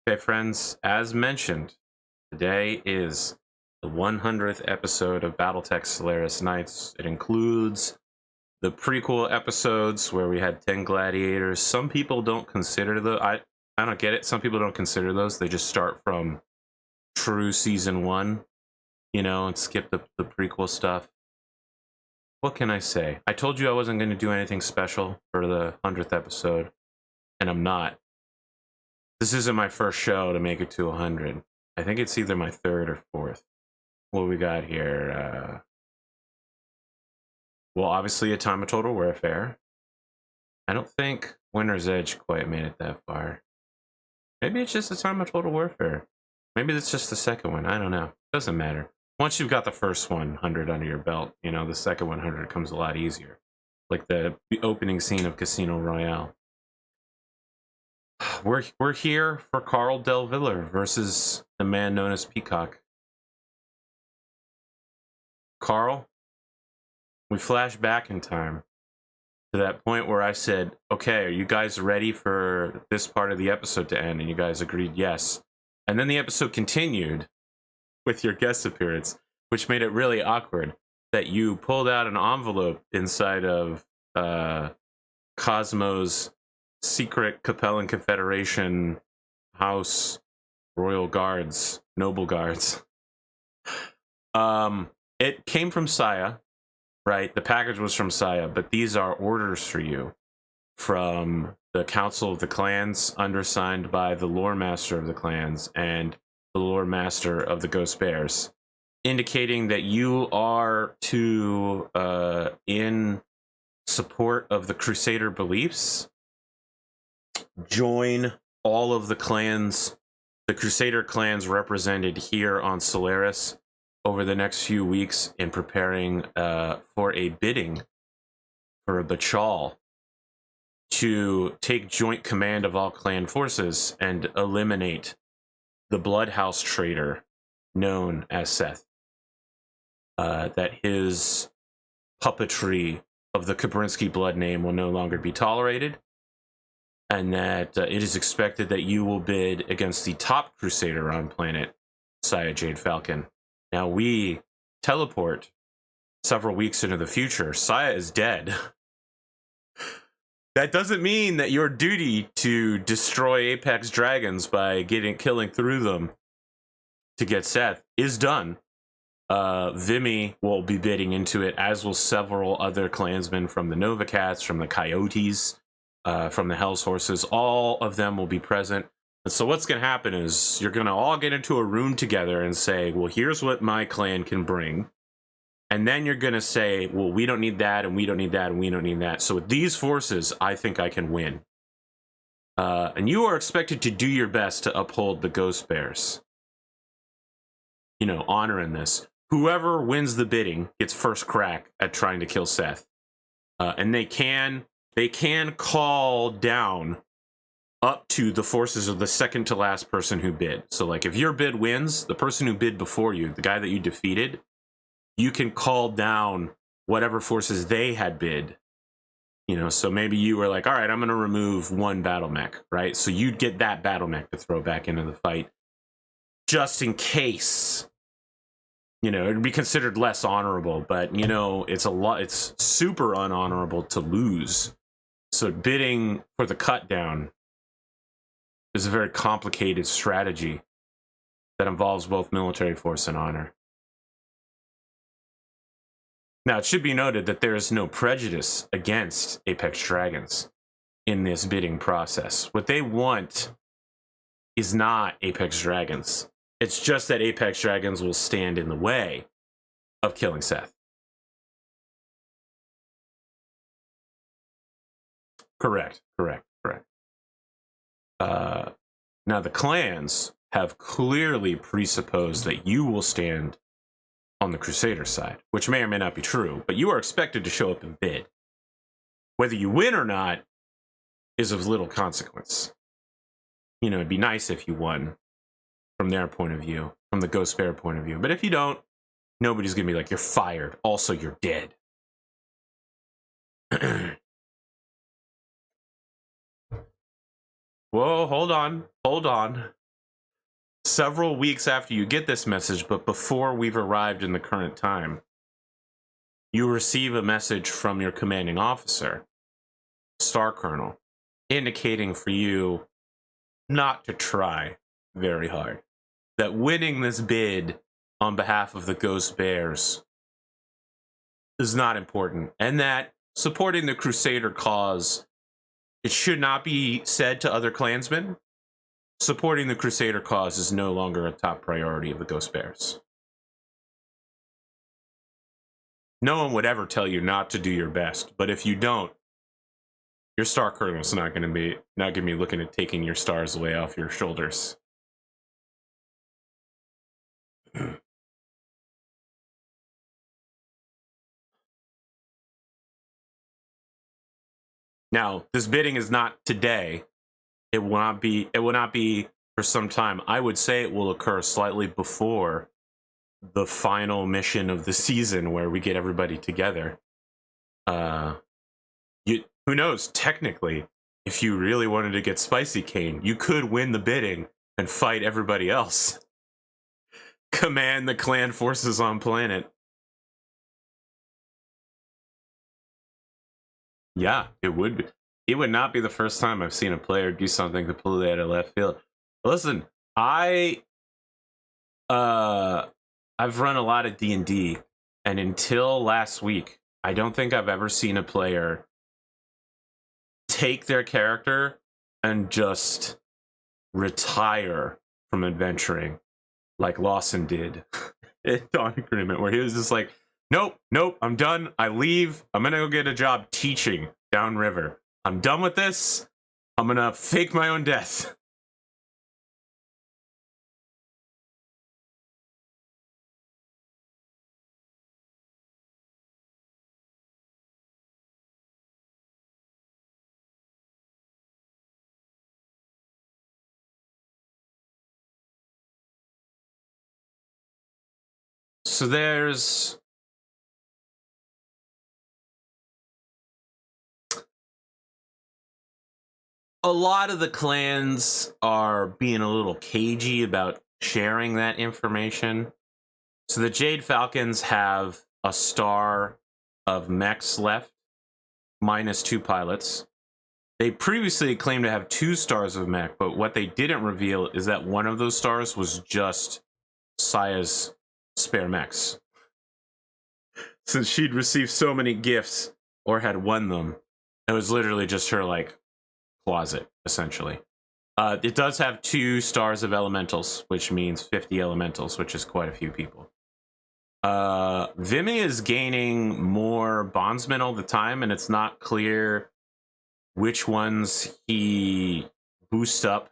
Okay, friends, as mentioned, today is the 100th episode of Battletech Solaris Nights. It includes the prequel episodes where we had 10 gladiators. Some people don't consider I don't get it. Some people don't consider those. They just start from true season 1, and skip the prequel stuff. What can I say? I told you I wasn't going to do anything special for the 100th episode, and I'm not. This isn't my first show to make it to 100. I think it's either my third or fourth. What we got here? Well, obviously a time of total warfare. I don't think Winter's Edge quite made it that far. Maybe it's just a time of total warfare. Maybe it's just the second one. I don't know. Doesn't matter. Once you've got the first 100 under your belt, the second 100 comes a lot easier. Like the opening scene of Casino Royale. We're here for Karl delVillar versus the man known as Peacock. Karl, we flash back in time to that point where I said, okay, are you guys ready for this part of the episode to end? And you guys agreed yes. And then the episode continued with your guest appearance, which made it really awkward that you pulled out an envelope inside of Cosmo's secret Capellan Confederation house, royal guards, noble guards. It came from Saya, right? The package was from Saya, but these are orders for you from the Council of the Clans, undersigned by the Lore Master of the Clans and the Lore Master of the Ghost Bears, indicating that you are to, in support of the Crusader beliefs, join all of the clans, the Crusader clans represented here on Solaris, over the next few weeks in preparing for a bidding for a Bachal to take joint command of all clan forces and eliminate the Bloodhouse traitor known as Seth. That his puppetry of the Kabrinsky blood name will no longer be tolerated, and that it is expected that you will bid against the top Crusader on planet, Saya Jade Falcon. Now we teleport several weeks into the future. Saya is dead. That doesn't mean that your duty to destroy Apex Dragons by killing through them to get Seth is done. Vimy will be bidding into it, as will several other clansmen from the Nova Cats, from the Coyotes, from the Hell's Horses. All of them will be present. And so what's going to happen is you're going to all get into a room together and say, well, here's what my clan can bring. And then you're going to say, well, we don't need that, and we don't need that, and we don't need that. So with these forces, I think I can win. And you are expected to do your best to uphold the Ghost Bears. Honoring this. Whoever wins the bidding gets first crack at trying to kill Seth. And they can call down up to the forces of the second to last person who bid. So like if your bid wins, the person who bid before you, the guy that you defeated, you can call down whatever forces they had bid. So maybe you were like, all right, I'm going to remove one battle mech, right? So you'd get that battle mech to throw back into the fight just in case. It'd be considered less honorable, but it's super unhonorable to lose. So bidding for the cut down is a very complicated strategy that involves both military force and honor. Now, it should be noted that there is no prejudice against Apex Dragons in this bidding process. What they want is not Apex Dragons. It's just that Apex Dragons will stand in the way of killing Seth. Correct. Now, the clans have clearly presupposed that you will stand on the Crusader side, which may or may not be true, but you are expected to show up and bid. Whether you win or not is of little consequence. It'd be nice if you won from their point of view, from the Ghost Bear point of view. But if you don't, nobody's going to be like, you're fired. Also, you're dead. Whoa, hold on. several weeks after you get this message, but before we've arrived in the current time, you receive a message from your commanding officer, Star Colonel, indicating for you not to try very hard. That winning this bid on behalf of the Ghost Bears is not important. And that supporting the Crusader cause, it should not be said to other clansmen. Supporting the Crusader cause is no longer a top priority of the Ghost Bears. No one would ever tell you not to do your best, but if you don't, your Star Colonel's not gonna be looking at taking your stars away off your shoulders. Now, this bidding is not today. It will not be for some time. I would say it will occur slightly before the final mission of the season where we get everybody together. Who knows? Technically, if you really wanted to get spicy, Kane, you could win the bidding and fight everybody else. Command the clan forces on planet. Yeah, it would be. It would not be the first time I've seen a player do something completely out of left field. Listen, I've run a lot of D&D, and until last week, I don't think I've ever seen a player take their character and just retire from adventuring like Lawson did in Dawn Agreement, where he was just like, nope, I'm done. I leave. I'm gonna go get a job teaching downriver. I'm done with this. I'm gonna fake my own death. So there's a lot of the clans are being a little cagey about sharing that information. So the Jade Falcons have a star of mechs left, minus 2 pilots. They previously claimed to have 2 stars of mech, but what they didn't reveal is that one of those stars was just Saya's spare mechs. Since she'd received so many gifts or had won them, it was literally just her, like, closet, essentially. It does have 2 stars of elementals, which means 50 elementals, which is quite a few people. Vimy is gaining more bondsmen all the time, and it's not clear which ones he boosts up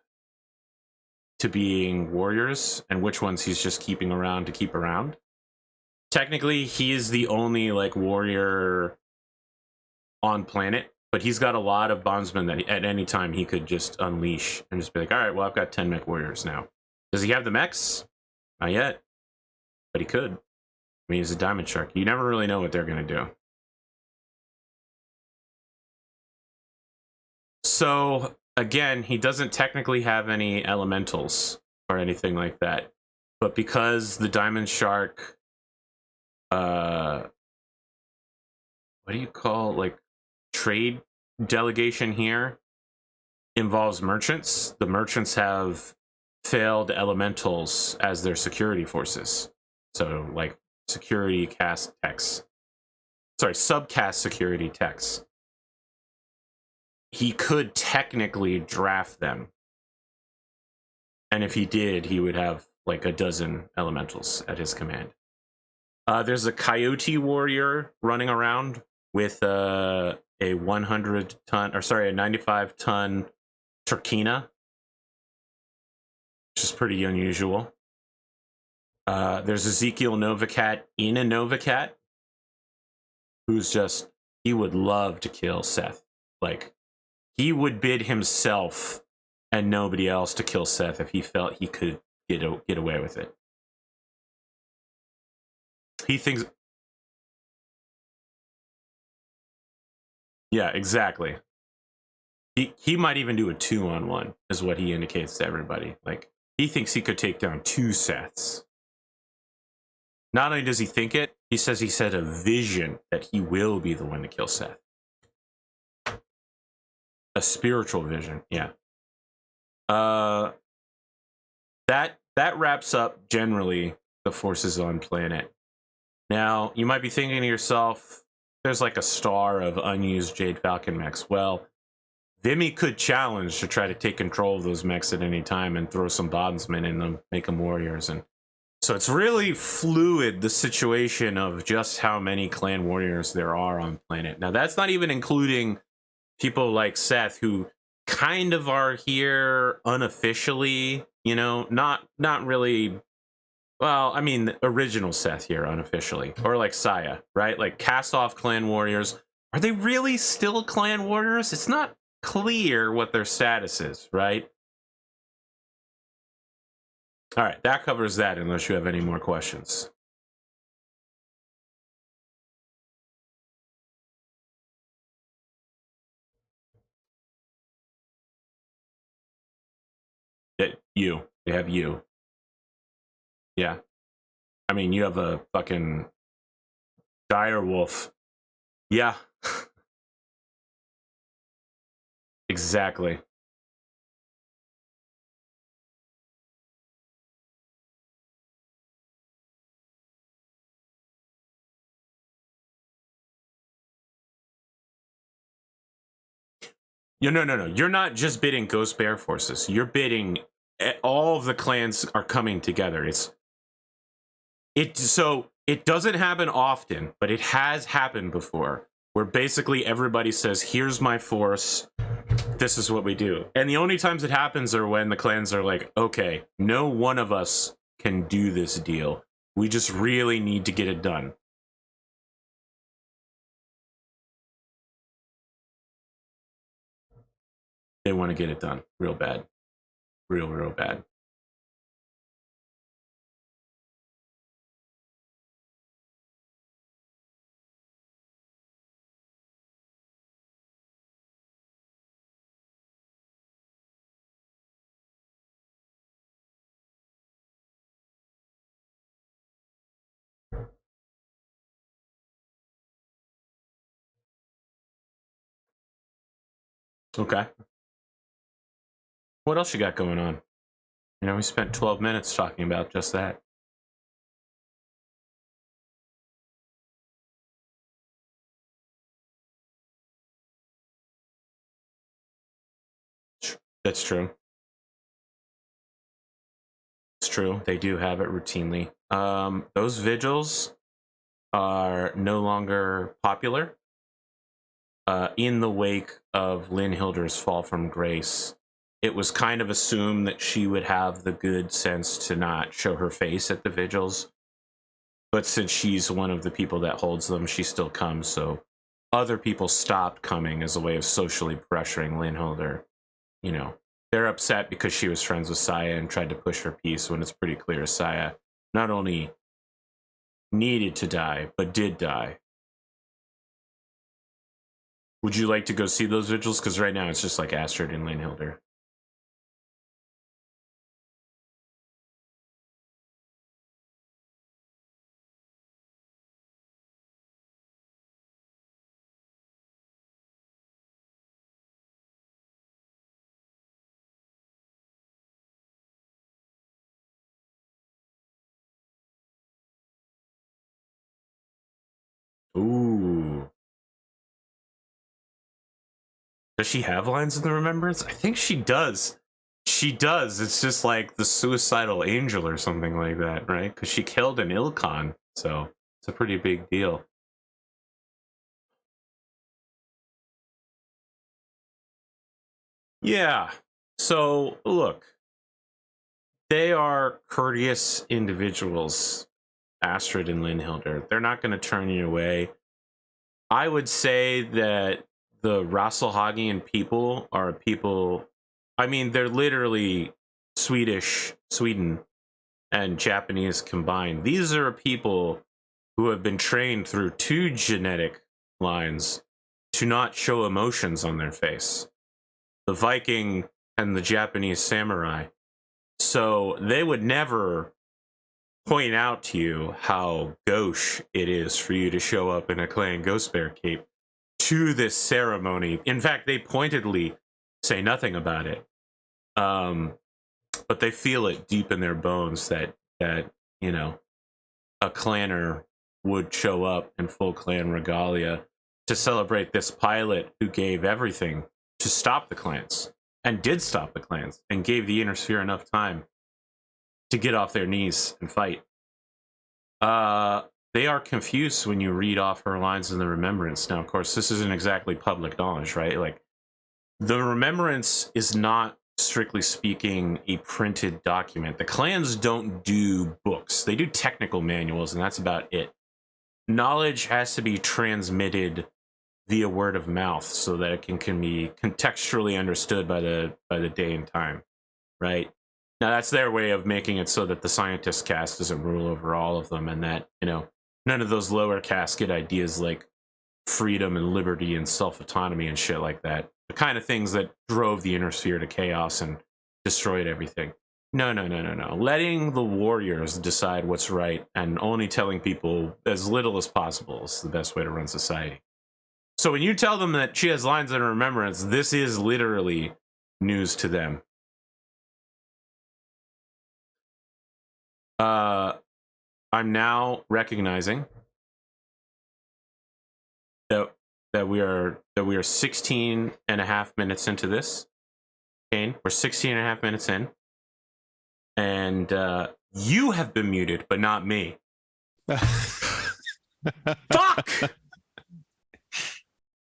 to being warriors and which ones he's just keeping around to keep around. Technically, he is the only, like, warrior on planet, but he's got a lot of bondsmen that at any time he could just unleash and just be like, all right, well, I've got 10 mech warriors now. Does he have the mechs? Not yet, but he could. I mean, he's a diamond shark. You never really know what they're going to do. So, again, he doesn't technically have any elementals or anything like that. But because the diamond shark, what do you call, like, trade delegation here involves merchants. The merchants have failed elementals as their security forces. So, like, security cast techs. Sorry, subcast security techs. He could technically draft them. And if he did, he would have like a dozen elementals at his command. There's a coyote warrior running around with a 100-ton, or sorry, a 95-ton Turkina, which is pretty unusual. There's Ezekiel Novacat in a Novacat, who's just, he would love to kill Seth. Like, he would bid himself and nobody else to kill Seth if he felt he could get away with it. He thinks... Yeah, exactly. He might even do a 2-on-1, is what he indicates to everybody. Like, He thinks he could take down 2 Seths. Not only does he think it, he says he said a vision that he will be the one to kill Seth. A spiritual vision, yeah. That wraps up generally the forces on planet. Now, you might be thinking to yourself, there's like a star of unused Jade Falcon mechs. Well, Vimy could challenge to try to take control of those mechs at any time and throw some bondsmen in them, make them warriors. And so it's really fluid, the situation of just how many clan warriors there are on planet. Now, that's not even including people like Seth, who kind of are here unofficially, you know, not really. Well, I mean, original Seth here unofficially, or like Saya, right? Like cast off clan warriors. Are they really still clan warriors? It's not clear what their status is, right? All right, that covers that, unless you have any more questions. They have you. Yeah. I mean, you have a fucking dire wolf. Yeah. Exactly. No. You're not just bidding Ghost Bear forces. You're bidding all of the clans are coming together. So it doesn't happen often, but it has happened before, where basically everybody says, here's my force, this is what we do. And the only times it happens are when the clans are like, okay, no one of us can do this deal. We just really need to get it done. They want to get it done real bad. Real bad. Okay. What else you got going on? You know, we spent 12 minutes talking about just that. That's true. It's true. They do have it routinely. Those vigils are no longer popular. In the wake of Lynn Hilder's fall from grace, it was kind of assumed that she would have the good sense to not show her face at the vigils. But since she's one of the people that holds them, she still comes. So other people stopped coming as a way of socially pressuring Lynn Hilder. You know, they're upset because she was friends with Saya and tried to push her peace, when it's pretty clear Saya not only needed to die, but did die. Would you like to go see those vigils? Because right now it's just like Astrid and Lane Hilder. Ooh. Does she have lines in the Remembrance? I think she does. She does. It's just like the suicidal angel or something like that, right? Because she killed an Ilkhan, so it's a pretty big deal. Yeah. So, look, they are courteous individuals, Astrid and Lynn Hilder. They're not going to turn you away. I would say that the Rasselhagian people are people, I mean, they're literally Sweden and Japanese combined. These are people who have been trained through 2 genetic lines to not show emotions on their face. The Viking and the Japanese samurai. So they would never point out to you how gauche it is for you to show up in a clan ghost bear cape to this ceremony. In fact, they pointedly say nothing about it. But they feel it deep in their bones that you know, a clanner would show up in full clan regalia to celebrate this pilot who gave everything to stop the clans, and did stop the clans, and gave the Inner Sphere enough time to get off their knees and fight. They are confused when you read off her lines in the Remembrance. Now, of course, this isn't exactly public knowledge, right? Like, the Remembrance is not, strictly speaking, a printed document. The clans don't do books. They do technical manuals, and that's about it. Knowledge has to be transmitted via word of mouth so that it can be contextually understood by the day and time, right? Now, that's their way of making it so that the scientist caste doesn't rule over all of them, and that, you know, none of those lower castes get ideas like freedom and liberty and self-autonomy and shit like that. The kind of things that drove the Inner Sphere to chaos and destroyed everything. No. Letting the warriors decide what's right and only telling people as little as possible is the best way to run society. So when you tell them that she has lines in Remembrance, this is literally news to them. I'm now recognizing that we are 16 and a half minutes into this. Kane, we're 16 and a half minutes in. And you have been muted, but not me. Fuck!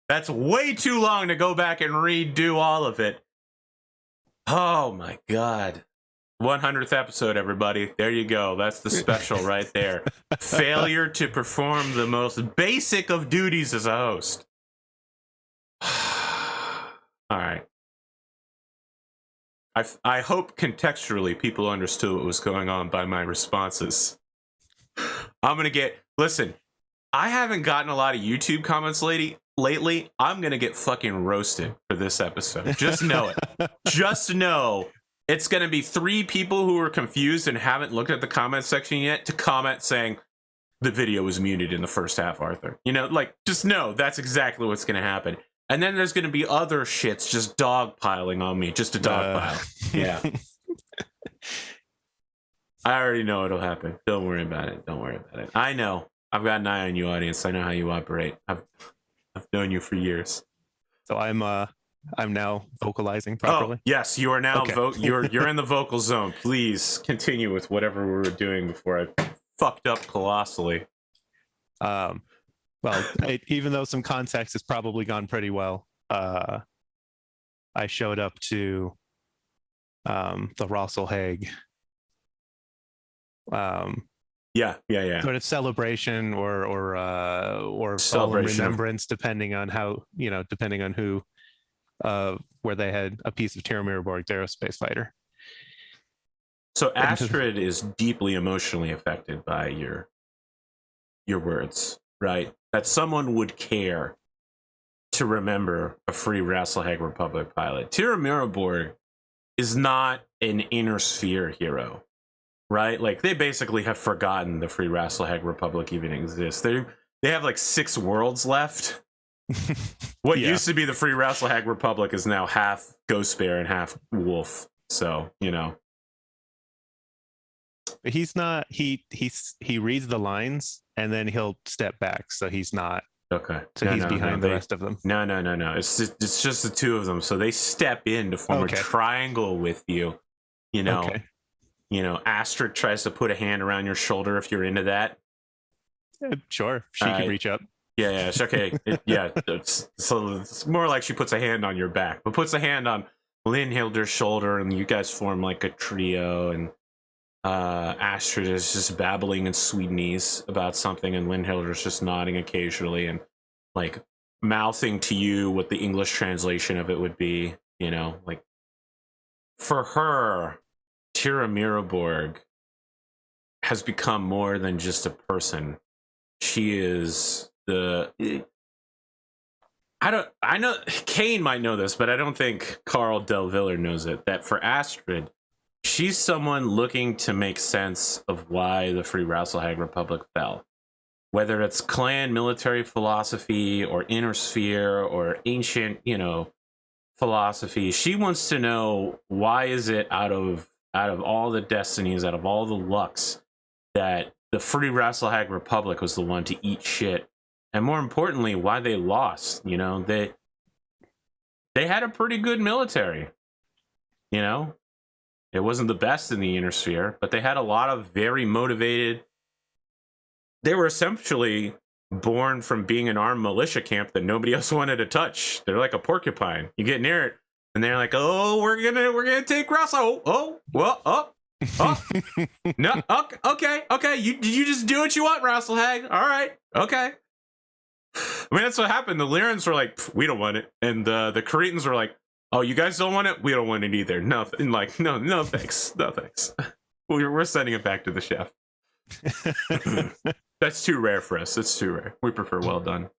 That's way too long to go back and redo all of it. Oh my god. 100th episode, everybody. There you go. That's the special right there. Failure to perform the most basic of duties as a host. All right. I hope contextually people understood what was going on by my responses. I'm going to get... Listen, I haven't gotten a lot of YouTube comments lately. I'm going to get fucking roasted for this episode. Just know it. Just know it's going to be 3 people who are confused and haven't looked at the comment section yet to comment saying the video was muted in the first half, Arthur. You know, like, just know that's exactly what's going to happen. And then there's going to be other shits just dogpiling on me. Just a dogpile. Yeah. I already know it'll happen. Don't worry about it. Don't worry about it. I know. I've got an eye on you, audience. I know how you operate. I've known you for years. So I'm now vocalizing properly. Oh, yes, you are now. Okay. You're in the vocal zone. Please continue with whatever we were doing before I fucked up colossally. Well, even though some context has probably gone pretty well, I showed up to the Russell Hague. Yeah. Sort of celebration or celebration. Remembrance, depending on how, you know, depending on who, where they had a piece of Terramiraborg's aerospace fighter. So Astrid is deeply emotionally affected by your words, right? That someone would care to remember a free Rasselhag Republic pilot. Terramiraborg is not an Inner Sphere hero, right? Like, they basically have forgotten the free Rasselhag Republic even exists. They have like 6 worlds left. What used to be the free Rasselhag Republic is now half Ghost Bear and half Wolf. So, you know. He's not, he reads the lines and then he'll step back. So he's not. Okay. So he's behind the rest of them. No. It's just the 2 of them. So they step in to form a triangle with you. You know. Okay. You know, Astrid tries to put a hand around your shoulder if you're into that. Sure. She can reach up. Yeah, it's okay. So it's more like she puts a hand on your back, but puts a hand on Linhilder's shoulder, and you guys form like a trio, and Astrid is just babbling in Swedenese about something, and Linhilder's just nodding occasionally and like mouthing to you what the English translation of it would be, you know, like for her, Terramiraborg has become more than just a person. She is I know Kane might know this, but I don't think Karl delVillar knows it, that for Astrid, she's someone looking to make sense of why the Free Rasselhag Republic fell. Whether it's clan military philosophy or inner sphere or ancient, philosophy, she wants to know why is it out of all the destinies, out of all the lucks, that the Free Rasselhag Republic was the one to eat shit, and more importantly, why they lost. They had a pretty good military. It wasn't the best in the inner sphere, but they had a lot of very motivated. They were essentially born from being an armed militia camp that nobody else wanted to touch. They're like a porcupine. You get near it, and they're like, "Oh, we're gonna take Russell. Oh, well, oh, no, okay. You just do what you want, Rasselhag. All right, okay." I mean, that's what happened. The Lyrans were like, "We don't want it," and the Cretans were like, "Oh, you guys don't want it? We don't want it either. No, no, thanks, no thanks. We're sending it back to the chef." That's too rare for us. It's too rare. We prefer well done.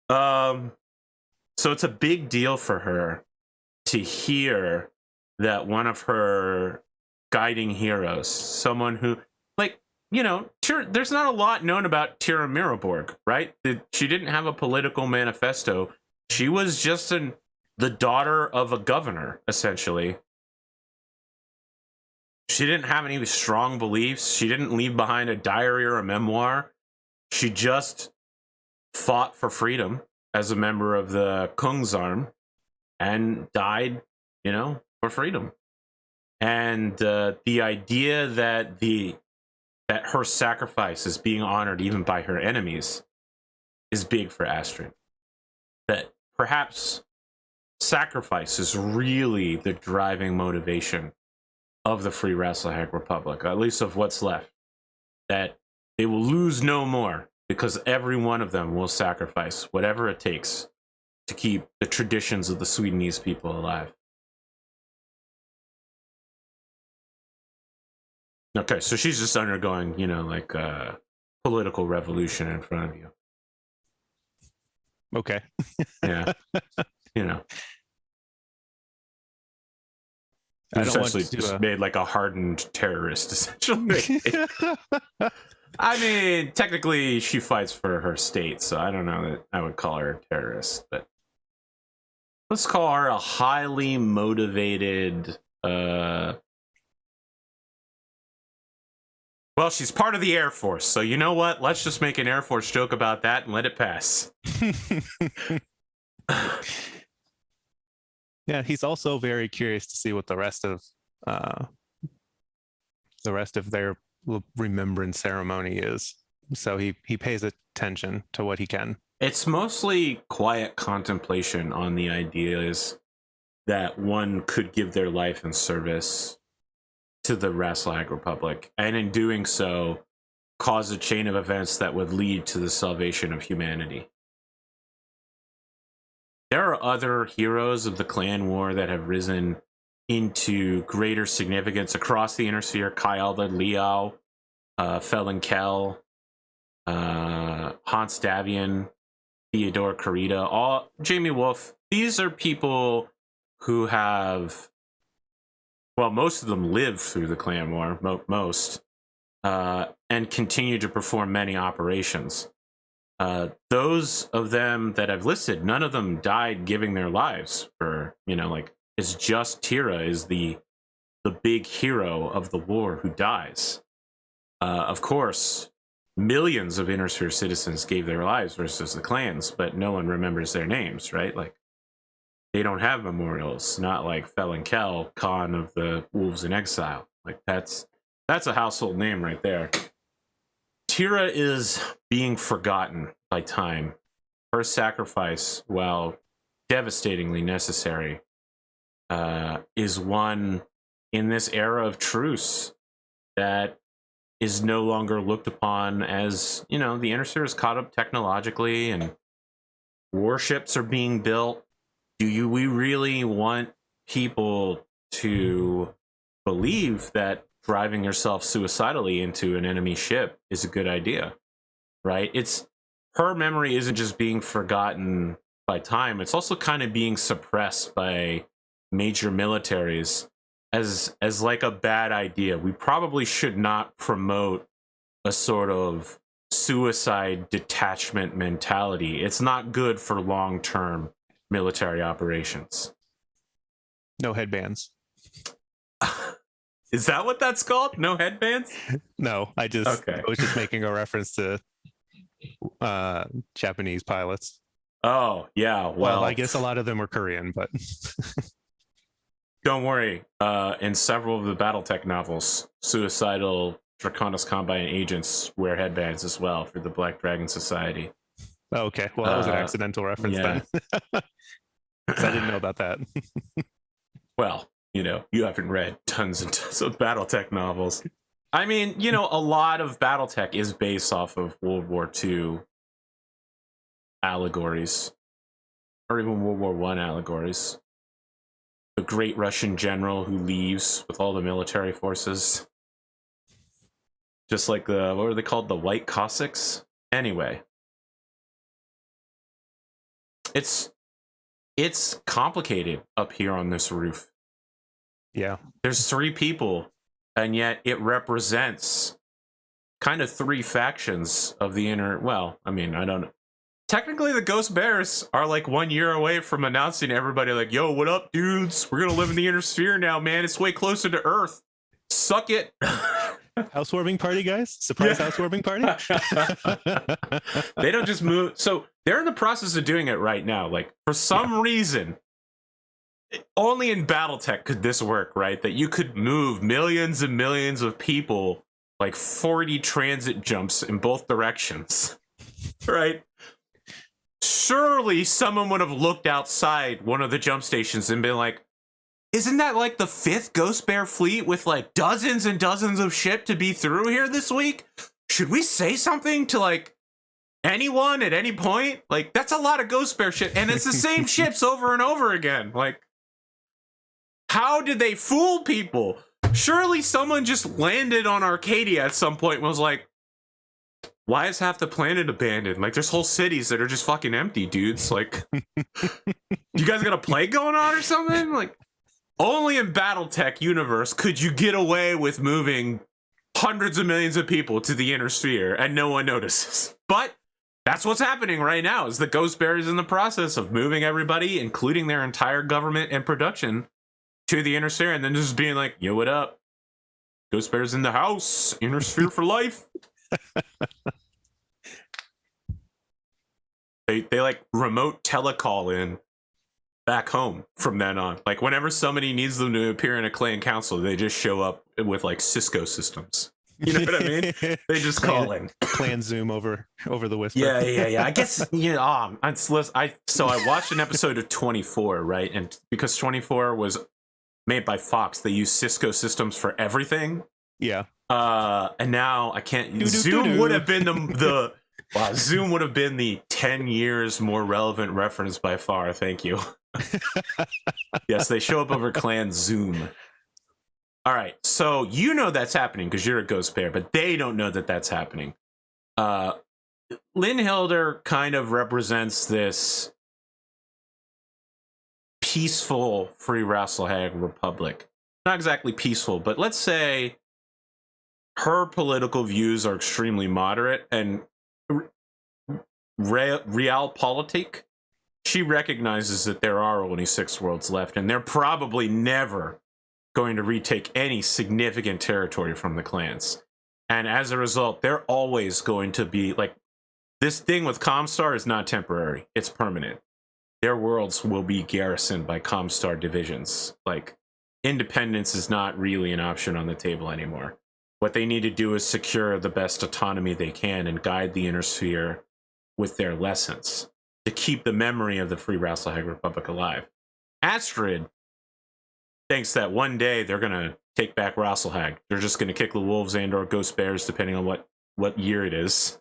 So it's a big deal for her to hear that one of her guiding heroes, someone who, there's not a lot known about Tira Miraborg, right? She didn't have a political manifesto. She was just the daughter of a governor, essentially. She didn't have any strong beliefs. She didn't leave behind a diary or a memoir. She just fought for freedom as a member of the Kungsarm and died, for freedom. And the idea that her sacrifice is being honored even by her enemies is big for Astrid. That perhaps sacrifice is really the driving motivation of the Free Rasselhag Republic, at least of what's left. That they will lose no more because every one of them will sacrifice whatever it takes to keep the traditions of the Swedenese people alive. Okay, so she's just undergoing, like a political revolution in front of you. Okay. Yeah. Essentially just made like a hardened terrorist, essentially. I mean, technically she fights for her state, so I don't know that I would call her a terrorist, but let's call her a highly motivated, well, she's part of the Air Force, so you know what? Let's just make an Air Force joke about that and let it pass. Yeah, he's also very curious to see what the rest of their remembrance ceremony is. So he pays attention to what he can. It's mostly quiet contemplation on the ideas that one could give their life in service to the Rasselhag Republic, and in doing so, cause a chain of events that would lead to the salvation of humanity. There are other heroes of the clan war that have risen into greater significance across the inner sphere. Kyle the Liao, Felin Kell, Hans Davian, Theodore Carita, Jamie Wolf. These are people who have, well, most of them lived through the clan war, most, and continue to perform many operations. Those of them that I've listed, none of them died giving their lives for, it's just Tira is the big hero of the war who dies. Of course, millions of Inner Sphere citizens gave their lives versus the clans, but no one remembers their names, right? Like, they don't have memorials, not like Felin Kell, Khan of the Wolves in Exile. Like, that's a household name right there. Tira is being forgotten by time. Her sacrifice, while devastatingly necessary, is one in this era of truce that is no longer looked upon as, the Inner Sphere is caught up technologically and warships are being built. We really want people to believe that driving yourself suicidally into an enemy ship is a good idea, right? Her memory isn't just being forgotten by time, it's also kind of being suppressed by major militaries as like a bad idea. We probably should not promote a sort of suicide detachment mentality. It's not good for long-term military operations. No headbands. Is that what that's called? No headbands? No, I was just making a reference to Japanese pilots. Oh, yeah. Well, I guess a lot of them were Korean, but don't worry. In several of the Battletech novels, suicidal Draconis Combine agents wear headbands as well for the Black Dragon Society. Okay, well, that was an accidental reference then. I didn't know about that. Well, you know, you haven't read tons and tons of Battletech novels. I mean, you know, a lot of Battletech is based off of World War II allegories, or even World War I allegories. The great Russian general who leaves with all the military forces. Just like the, what were they called? The White Cossacks? Anyway. It's complicated up here on this roof. Yeah. There's 3 people, and yet it represents kind of 3 factions of the inner, well, I mean, I don't know. Technically, the Ghost Bears are like 1 year away from announcing to everybody, like, yo, what up, dudes? We're going to live in the inner sphere now, man. It's way closer to Earth. Suck it. Housewarming party, guys? Surprise housewarming party? They don't just move. So they're in the process of doing it right now. Like, for some reason, only in Battletech could this work, right? That you could move millions and millions of people like 40 transit jumps in both directions, right? Surely someone would have looked outside one of the jump stations and been like, isn't that like the 5th Ghost Bear fleet with like dozens and dozens of ship to be through here this week? Should we say something to like anyone at any point? Like, that's a lot of Ghost Bear ship, and it's the same ships over and over again. Like, how did they fool people? Surely someone just landed on Arcadia at some point and was like, why is half the planet abandoned? Like, there's whole cities that are just fucking empty, dudes. Like, you guys got a plague going on or something? Like, only in Battletech universe could you get away with moving hundreds of millions of people to the inner sphere and no one notices. But that's what's happening right now, is the Ghost Bear is in the process of moving everybody, including their entire government and production, to the inner sphere, and then just being like, yo, what up? Ghost Bear's in the house. Inner sphere for life. They like remote telecall in back home from then on. Like, whenever somebody needs them to appear in a clan council, they just show up with like Cisco systems. You know what I mean? They just call in. Clan Zoom over the whisper. Yeah. I guess, you know, I watched an episode of 24, right? And because 24 was made by Fox, they use Cisco systems for everything. Yeah. And now I can't. Zoom would have been the wow. Zoom would have been the 10 years more relevant reference by far. Thank you. Yes, they show up over Clan Zoom. All right, so you know that's happening because you're a Ghost Bear, but they don't know that that's happening. Linhilder kind of represents this peaceful Free Rasselhag Republic. Not exactly peaceful, but let's say her political views are extremely moderate, and realpolitik, she recognizes that there are only 6 worlds left, and they're probably never going to retake any significant territory from the clans. And as a result, they're always going to be like, this thing with Comstar is not temporary, it's permanent. Their worlds will be garrisoned by Comstar divisions. Like, independence is not really an option on the table anymore. What they need to do is secure the best autonomy they can and guide the inner sphere with their lessons to keep the memory of the Free Rasselhag Republic alive. Astrid thinks that one day they're going to take back Rasselhag. They're just going to kick the wolves and or ghost bears, depending on what year it is,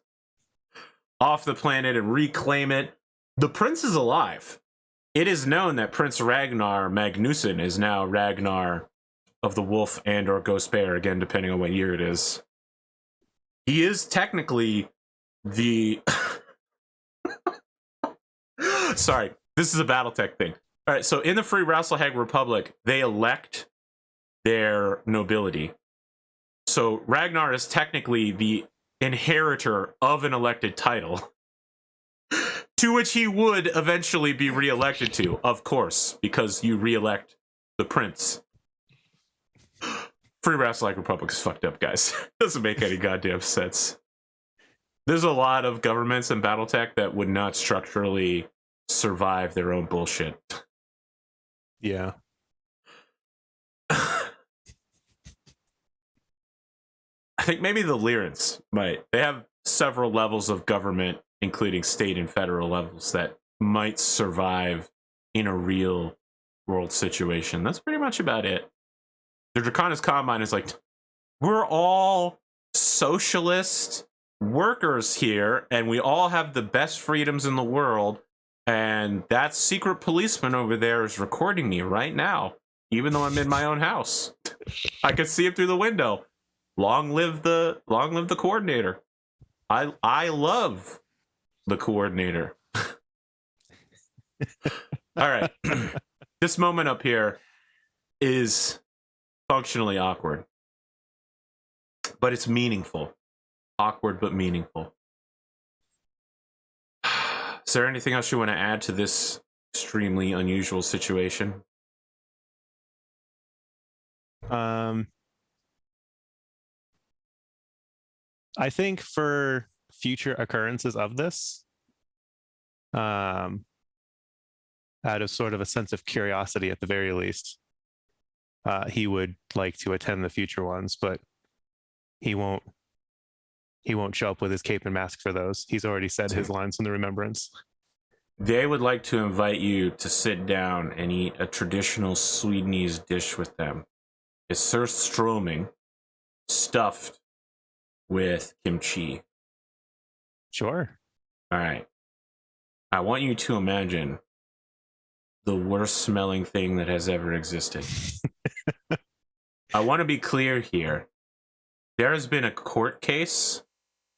off the planet and reclaim it. The prince is alive. It is known that Prince Ragnar Magnusson is now Ragnar of the wolf and or ghost bear, again, depending on what year it is. He is technically the... Sorry, this is a Battletech thing. All right, so in the Free Rasselhag Republic, they elect their nobility. So Ragnar is technically the inheritor of an elected title, to which he would eventually be reelected to, of course, because you reelect the prince. Free Rasselhag Republic is fucked up, guys. Doesn't make any goddamn sense. There's a lot of governments in Battletech that would not structurally survive their own bullshit. Yeah. I think maybe the Lyrans might. They have several levels of government, including state and federal levels, that might survive in a real world situation. That's pretty much about it. The Draconis Combine is like, we're all socialist workers here, and we all have the best freedoms in the world, and that secret policeman over there is recording me right now, even though I'm in my own house. I can see him through the window. Long live the coordinator. I love the coordinator. All right. This moment up here is functionally awkward, but it's meaningful. Awkward but meaningful. Is there anything else you want to add to this extremely unusual situation? I think for future occurrences of this, out of sort of a sense of curiosity at the very least, he would like to attend the future ones, but he won't show up with his cape and mask for those. He's already said his lines in the Remembrance. They would like to invite you to sit down and eat a traditional Swedenese dish with them. It's surströmming stuffed with kimchi. Sure. All right. I want you to imagine the worst smelling thing that has ever existed. I want to be clear here. There has been a court case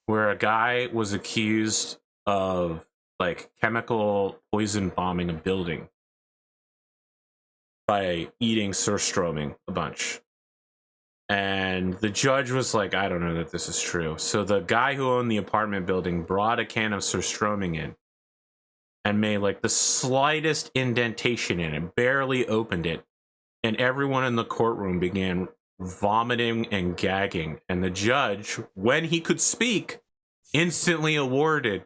where a guy was accused of like chemical poison bombing a building by eating surströmming a bunch. And the judge was like, I don't know that this is true. So the guy who owned the apartment building brought a can of surströmming in and made like the slightest indentation in it, barely opened it. And everyone in the courtroom began vomiting and gagging. And the judge, when he could speak, instantly awarded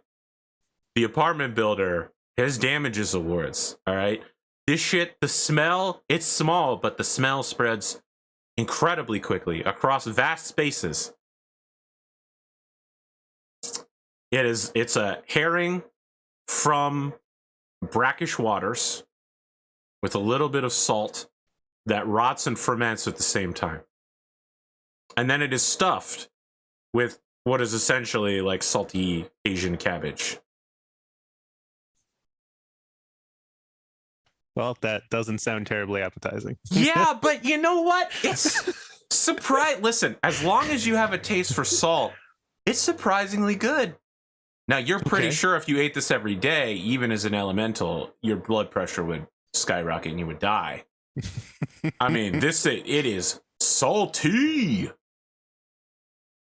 the apartment builder his damages awards. All right. This shit, the smell, it's small, but the smell spreads incredibly quickly across vast spaces. It's a herring from brackish waters with a little bit of salt that rots and ferments at the same time. And then it is stuffed with what is essentially like salty Asian cabbage. Well, that doesn't sound terribly appetizing. Yeah, but you know what? It's surprise. Listen, as long as you have a taste for salt, it's surprisingly good. Now, you're pretty sure if you ate this every day, even as an elemental, your blood pressure would skyrocket and you would die. I mean, it is salty.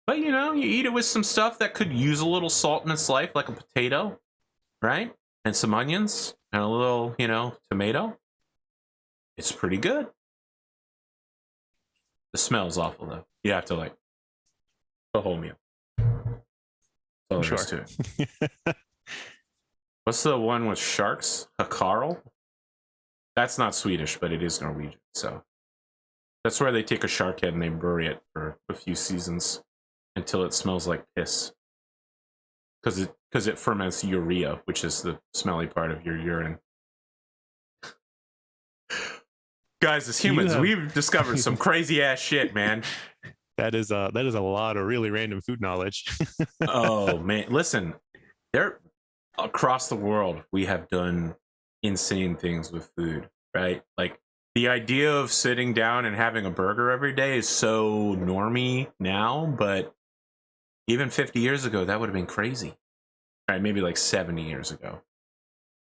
But, you know, you eat it with some stuff that could use a little salt in its life, like a potato, right? And some onions and a little, you know, tomato. It's pretty good. The smell is awful, though. You have to, like, the whole meal. Oh, sure. Too. What's the one with sharks? A Karl? That's not Swedish, but it is Norwegian. So that's where they take a shark head and they bury it for a few seasons until it smells like piss. Because it ferments urea, which is the smelly part of your urine. Guys, as humans, we've discovered some crazy ass shit, man. That is a lot of really random food knowledge. Oh man, listen, across the world we have done insane things with food, right? Like the idea of sitting down and having a burger every day is so normie now, but even 50 years ago that would have been crazy. Right, maybe like 70 years ago.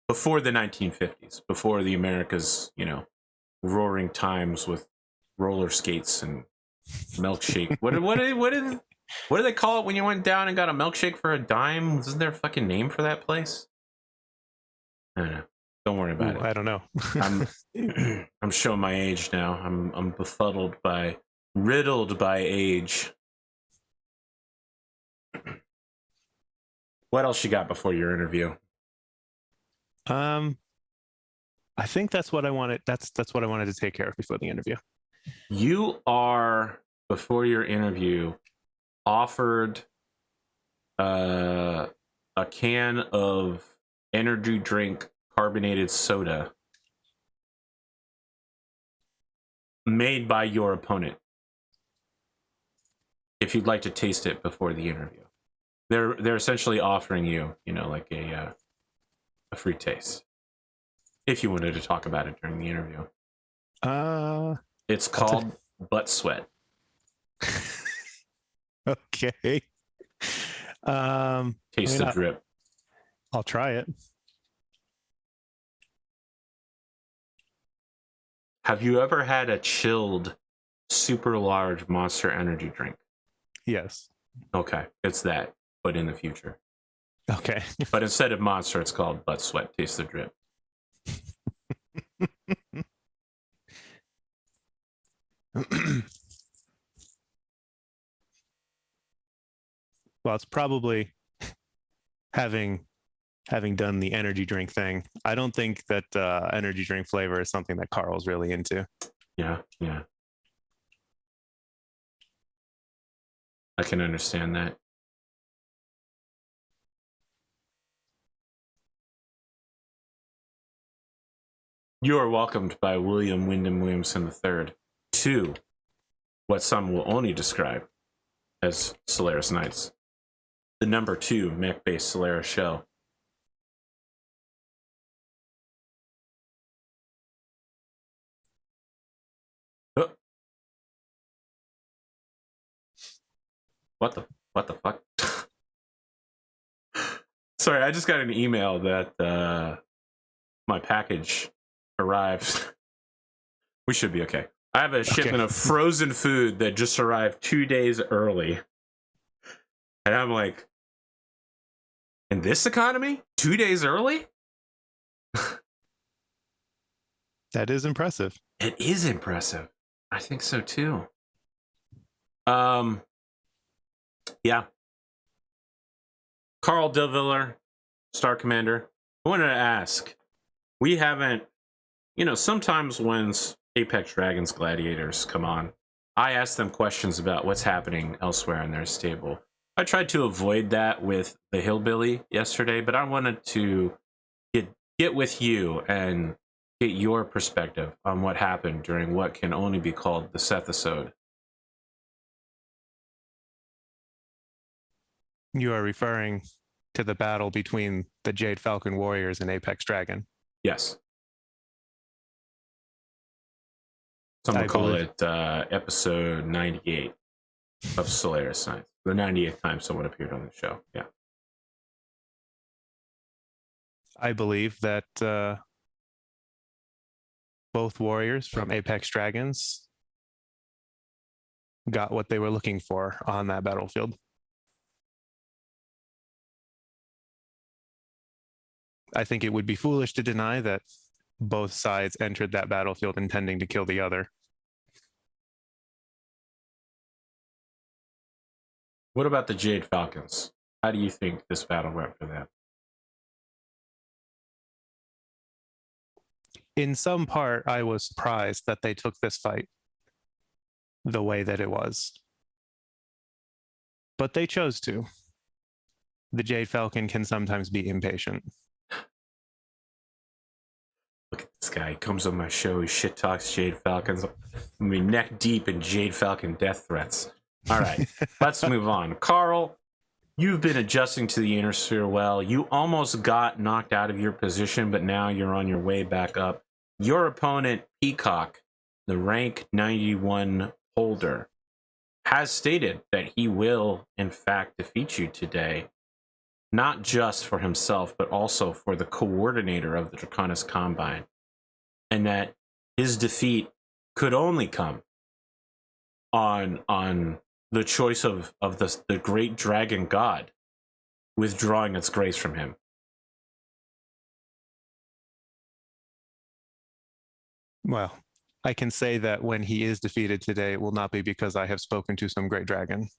before the 1950s, before the America's, roaring times with roller skates and milkshake. What do they call it when you went down and got a milkshake for a dime? Isn't there a fucking name for that place? I don't know. Don't worry about it. I don't know. I'm showing my age now. I'm riddled by age. What else you got before your interview? I think that's what I wanted. That's what I wanted to take care of before the interview. You are, before your interview, offered a can of energy drink carbonated soda made by your opponent. If you'd like to taste it before the interview, they're essentially offering you, like a free taste. If you wanted to talk about it during the interview, it's called Butt Sweat. Okay. Taste the drip. I'll try it. Have you ever had a chilled, super large Monster Energy drink? Yes. Okay, it's that, but in the future. Okay. But instead of Monster, it's called Butt Sweat. Taste the drip. Well, it's probably having done the energy drink thing. I don't think that energy drink flavor is something that Karl's really into. Yeah. I can understand that. You are welcomed by William Wyndham Williamson III to what some will only describe as Solaris Nights, the number 2 mech-based Solaris show. Oh. What the fuck? Sorry, I just got an email that my package arrived. We should be okay. I have a shipment of frozen food that just arrived 2 days early. And I'm like, in this economy? 2 days early? That is impressive. It is impressive. I think so too. Yeah. Karl delVillar, Star Commander. I wanted to ask, we haven't, sometimes when Apex Dragons Gladiators come on, I ask them questions about what's happening elsewhere in their stable. I tried to avoid that with the Hillbilly yesterday, but I wanted to get with you and get your perspective on what happened during what can only be called the Seth-isode. You are referring to the battle between the Jade Falcon Warriors and Apex Dragon. Yes. Some would call it episode 98 of Solaris Nights. The 98th time someone appeared on the show. Yeah. I believe that both warriors from Apex Dragons got what they were looking for on that battlefield. I think it would be foolish to deny that both sides entered that battlefield intending to kill the other. What about the Jade Falcons? How do you think this battle went for them? In some part, I was surprised that they took this fight the way that it was. But they chose to. The Jade Falcon can sometimes be impatient. Look at this guy. He comes on my show. He shit talks Jade Falcons. I'm gonna be neck deep in Jade Falcon death threats. All right, let's move on. Karl, you've been adjusting to the inner sphere well. You almost got knocked out of your position, but now you're on your way back up. Your opponent, Peacock, the rank 91 holder, has stated that he will, in fact, defeat you today. not just for himself, but also for the coordinator of the Draconis Combine, and that his defeat could only come on the choice of the great dragon god withdrawing its grace from him. Well, I can say that when he is defeated today, it will not be because I have spoken to some great dragon.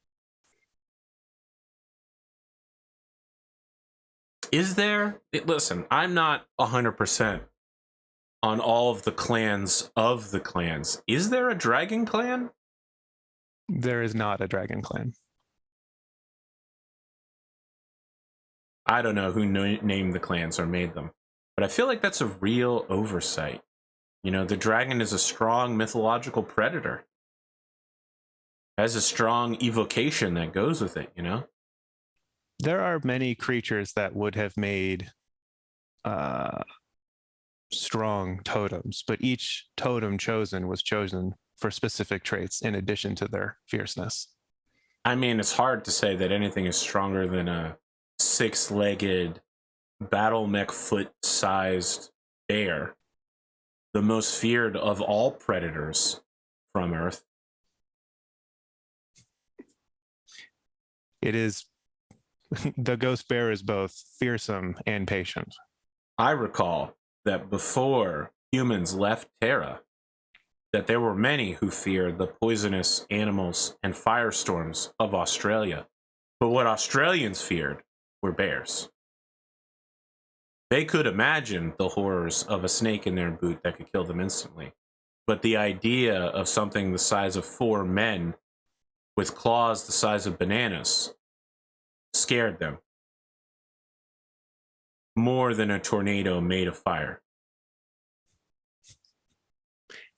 Is there? Listen, I'm not 100% on all of the clans of the clans. Is there a dragon clan? There is not a dragon clan. I don't know who named the clans or made them, but I feel like that's a real oversight. You know, the dragon is a strong mythological predator. Has a strong evocation that goes with it, you know? There are many creatures that would have made strong totems, but each totem chosen was chosen for specific traits in addition to their fierceness. I mean, it's hard to say that anything is stronger than a 6-legged battle mech foot-sized bear, the most feared of all predators from Earth. It is the ghost bear is both fearsome and patient. I recall that before humans left Terra, that there were many who feared the poisonous animals and firestorms of Australia. But what Australians feared were bears. They could imagine the horrors of a snake in their boot that could kill them instantly. But the idea of something the size of 4 men with claws the size of bananas scared them more than a tornado made of fire.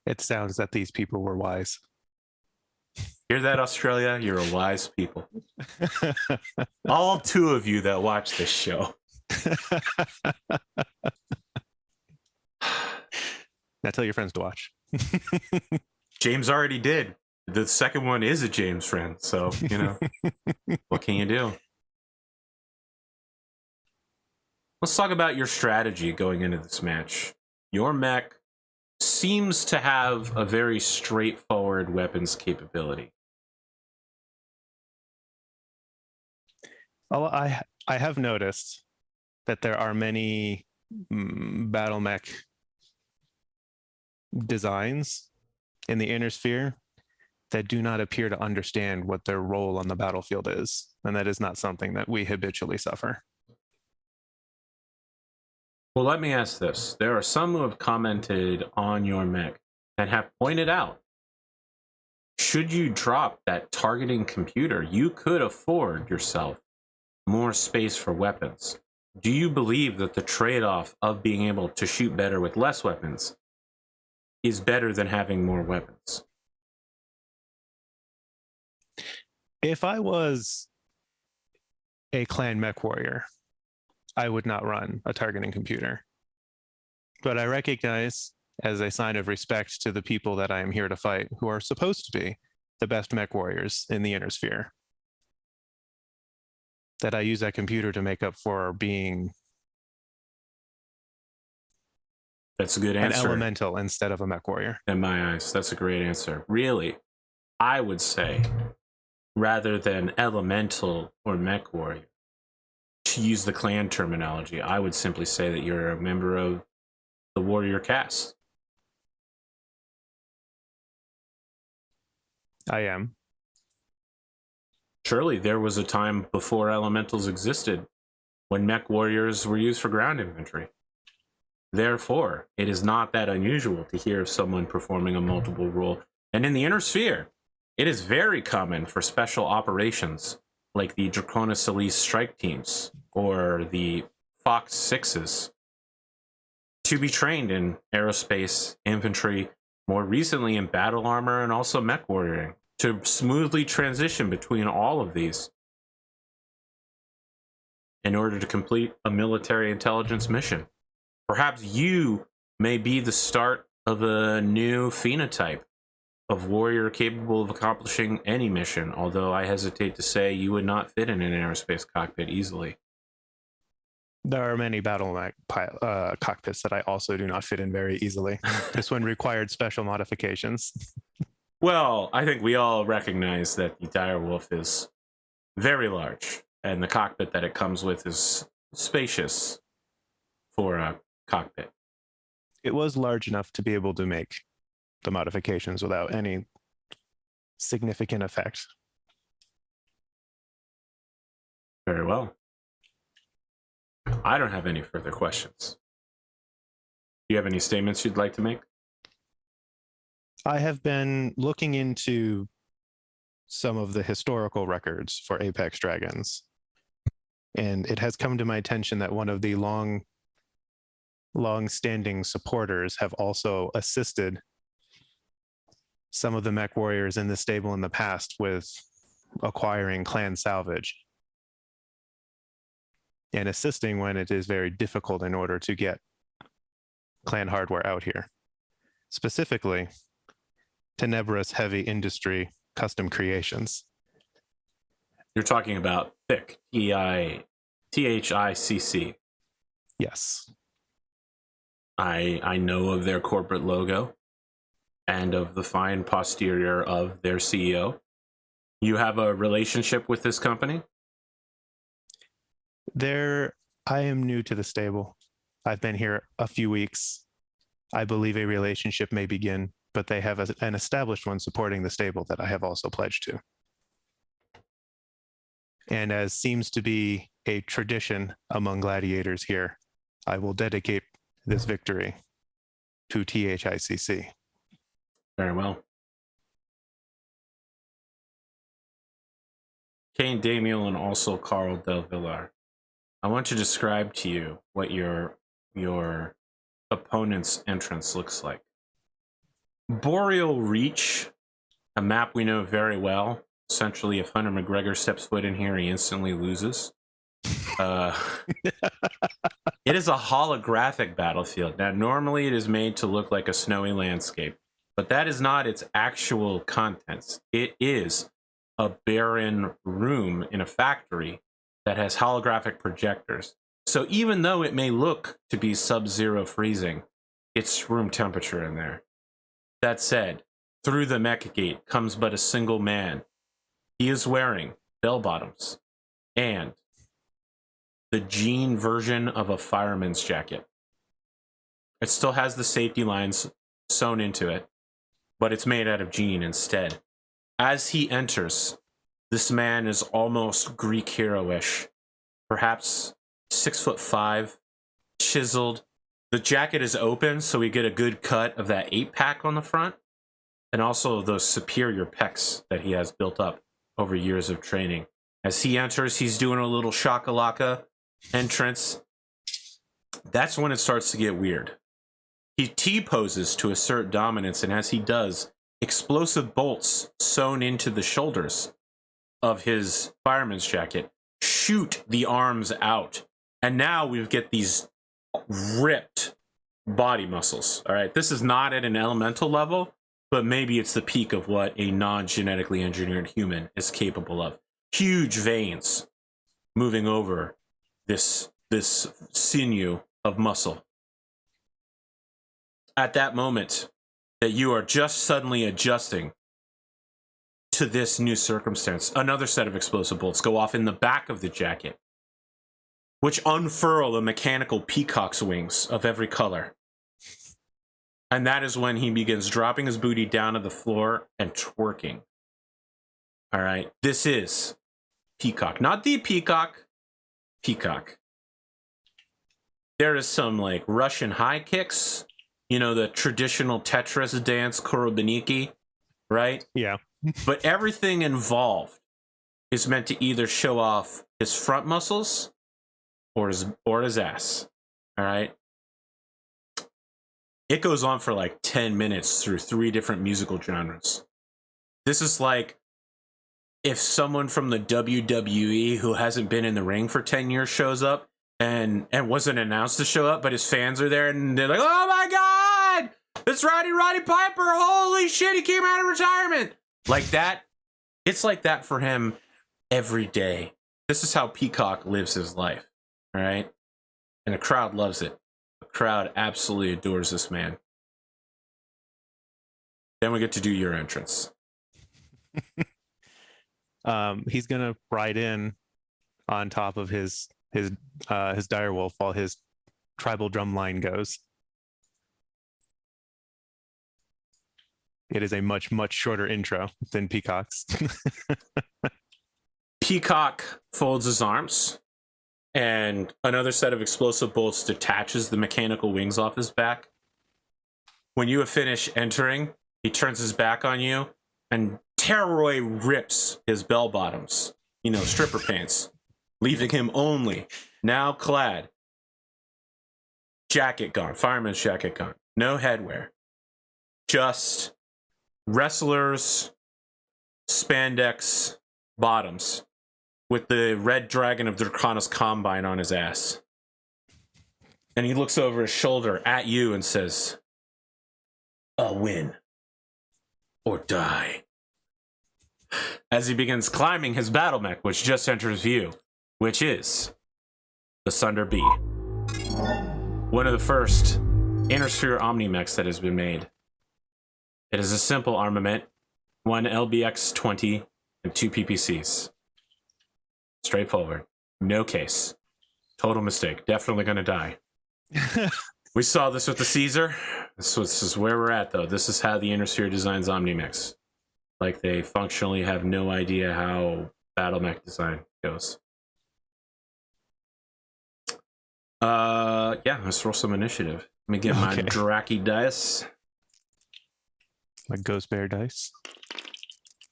It sounds that these people were wise. Hear that, Australia? You're a wise people. All 2 of you that watch this show. Now tell your friends to watch. James already did. The second one is a James friend, so, you know, what can you do? Let's talk about your strategy going into this match. Your mech seems to have a very straightforward weapons capability. Well, I have noticed that there are many battle mech designs in the inner sphere that do not appear to understand what their role on the battlefield is, and that is not something that we habitually suffer. Well, let me ask this. There are some who have commented on your mech and have pointed out, should you drop that targeting computer, you could afford yourself more space for weapons. Do you believe that the trade-off of being able to shoot better with less weapons is better than having more weapons? If I was a clan mech warrior, I would not run a targeting computer. But I recognize, as a sign of respect to the people that I am here to fight, who are supposed to be the best mech warriors in the inner sphere, that I use that computer to make up for being That's a good answer. An elemental instead of a mech warrior. In my eyes, that's a great answer. Really, I would say, rather than elemental or mech warrior, to use the clan terminology, I would simply say that you're a member of the warrior caste. I am. Surely there was a time before elementals existed when mech warriors were used for ground infantry. Therefore, it is not that unusual to hear of someone performing a multiple role. And in the inner sphere, it is very common for special operations like the Draconis Solaris strike teams or the Fox 6s to be trained in aerospace, infantry, more recently in battle armor, and also mech warrioring, to smoothly transition between all of these in order to complete a military intelligence mission. Perhaps you may be the start of a new phenotype of warrior capable of accomplishing any mission, although I hesitate to say you would not fit in an aerospace cockpit easily. There are many cockpits that I also do not fit in very easily. This one required special modifications. Well, I think we all recognize that the direwolf is very large, and the cockpit that it comes with is spacious for a cockpit. It was large enough to be able to make the modifications without any significant effect. Very well. I don't have any further questions. Do you have any statements you'd like to make? I have been looking into some of the historical records for Apex Dragons, and it has come to my attention that one of the long-standing supporters have also assisted some of the mech warriors in the stable in the past with acquiring clan salvage and assisting when it is very difficult in order to get clan hardware out here. Specifically, Tenebra's Heavy Industry Custom Creations. You're talking about THICC, THICC. Yes. I know of their corporate logo and of the fine posterior of their CEO. You have a relationship with this company? I am new to the stable. I've been here a few weeks. I believe a relationship may begin, but they have an established one supporting the stable that I have also pledged to. And as seems to be a tradition among gladiators here, I will dedicate this victory to THICC. Very well. Kane Damiel and also Karl delVillar. I want to describe to you what your opponent's entrance looks like. Boreal Reach, a map we know very well. Essentially, if Hunter McGregor steps foot in here, he instantly loses. It is a holographic battlefield. Now, normally it is made to look like a snowy landscape, but that is not its actual contents. It is a barren room in a factory that has holographic projectors. So even though it may look to be sub-zero freezing, it's room temperature in there. That said, through the mech gate comes but a single man. He is wearing bell-bottoms and the jean version of a fireman's jacket. It still has the safety lines sewn into it, but it's made out of jean instead. As he enters, this man is almost Greek hero-ish, perhaps 6'5", chiseled. The jacket is open, so we get a good cut of that 8-pack on the front, and also those superior pecs that he has built up over years of training. As he enters, he's doing a little shakalaka entrance. That's when it starts to get weird. He T-poses to assert dominance, and as he does, explosive bolts sewn into the shoulders of his fireman's jacket shoot the arms out. And now we get these ripped body muscles. All right, this is not at an elemental level, but maybe it's the peak of what a non-genetically engineered human is capable of. Huge veins moving over this sinew of muscle. At that moment that you are just suddenly adjusting to this new circumstance, another set of explosive bolts go off in the back of the jacket, which unfurl the mechanical peacock's wings of every color. And that is when he begins dropping his booty down to the floor and twerking. All right, this is Peacock, not the Peacock, Peacock. There is some like Russian high kicks, you know, the traditional Tetris dance, Korobaniki, right? Yeah. But everything involved is meant to either show off his front muscles or his ass. All right. It goes on for like 10 minutes through 3 different musical genres. This is like if someone from the WWE who hasn't been in the ring for 10 years shows up and wasn't announced to show up, but his fans are there and they're like, oh my God, it's Roddy Piper. Holy shit, he came out of retirement. Like that. It's like that for him every day. This is how Peacock lives his life. All right. And the crowd loves it. The crowd absolutely adores this man. Then we get to do your entrance. He's gonna ride in on top of his direwolf while his tribal drum line goes. It is a much shorter intro than Peacock's. Peacock folds his arms, and another set of explosive bolts detaches the mechanical wings off his back. When you have finished entering, he turns his back on you, and Terroy rips his bell bottoms, stripper pants, leaving him only, now clad, jacket gone, fireman's jacket gone, no headwear, just wrestlers, spandex bottoms with the red dragon of Draconis Combine on his ass. And he looks over his shoulder at you and says, "I'll win or die," as he begins climbing his battle mech, which just enters view, which is the Sunder B, one of the first Intersphere Omni-Mechs that has been made. It is a simple armament, 1 LBX-20 and 2 PPCs. Straightforward. No case. Total mistake. Definitely going to die. We saw this with the Caesar. This is where we're at, though. This is how the Intersphere designs Omni-Mechs. Like, they functionally have no idea how battle mech design goes. Yeah, let's roll some initiative. Let me get my Draki dice. My Ghost Bear dice.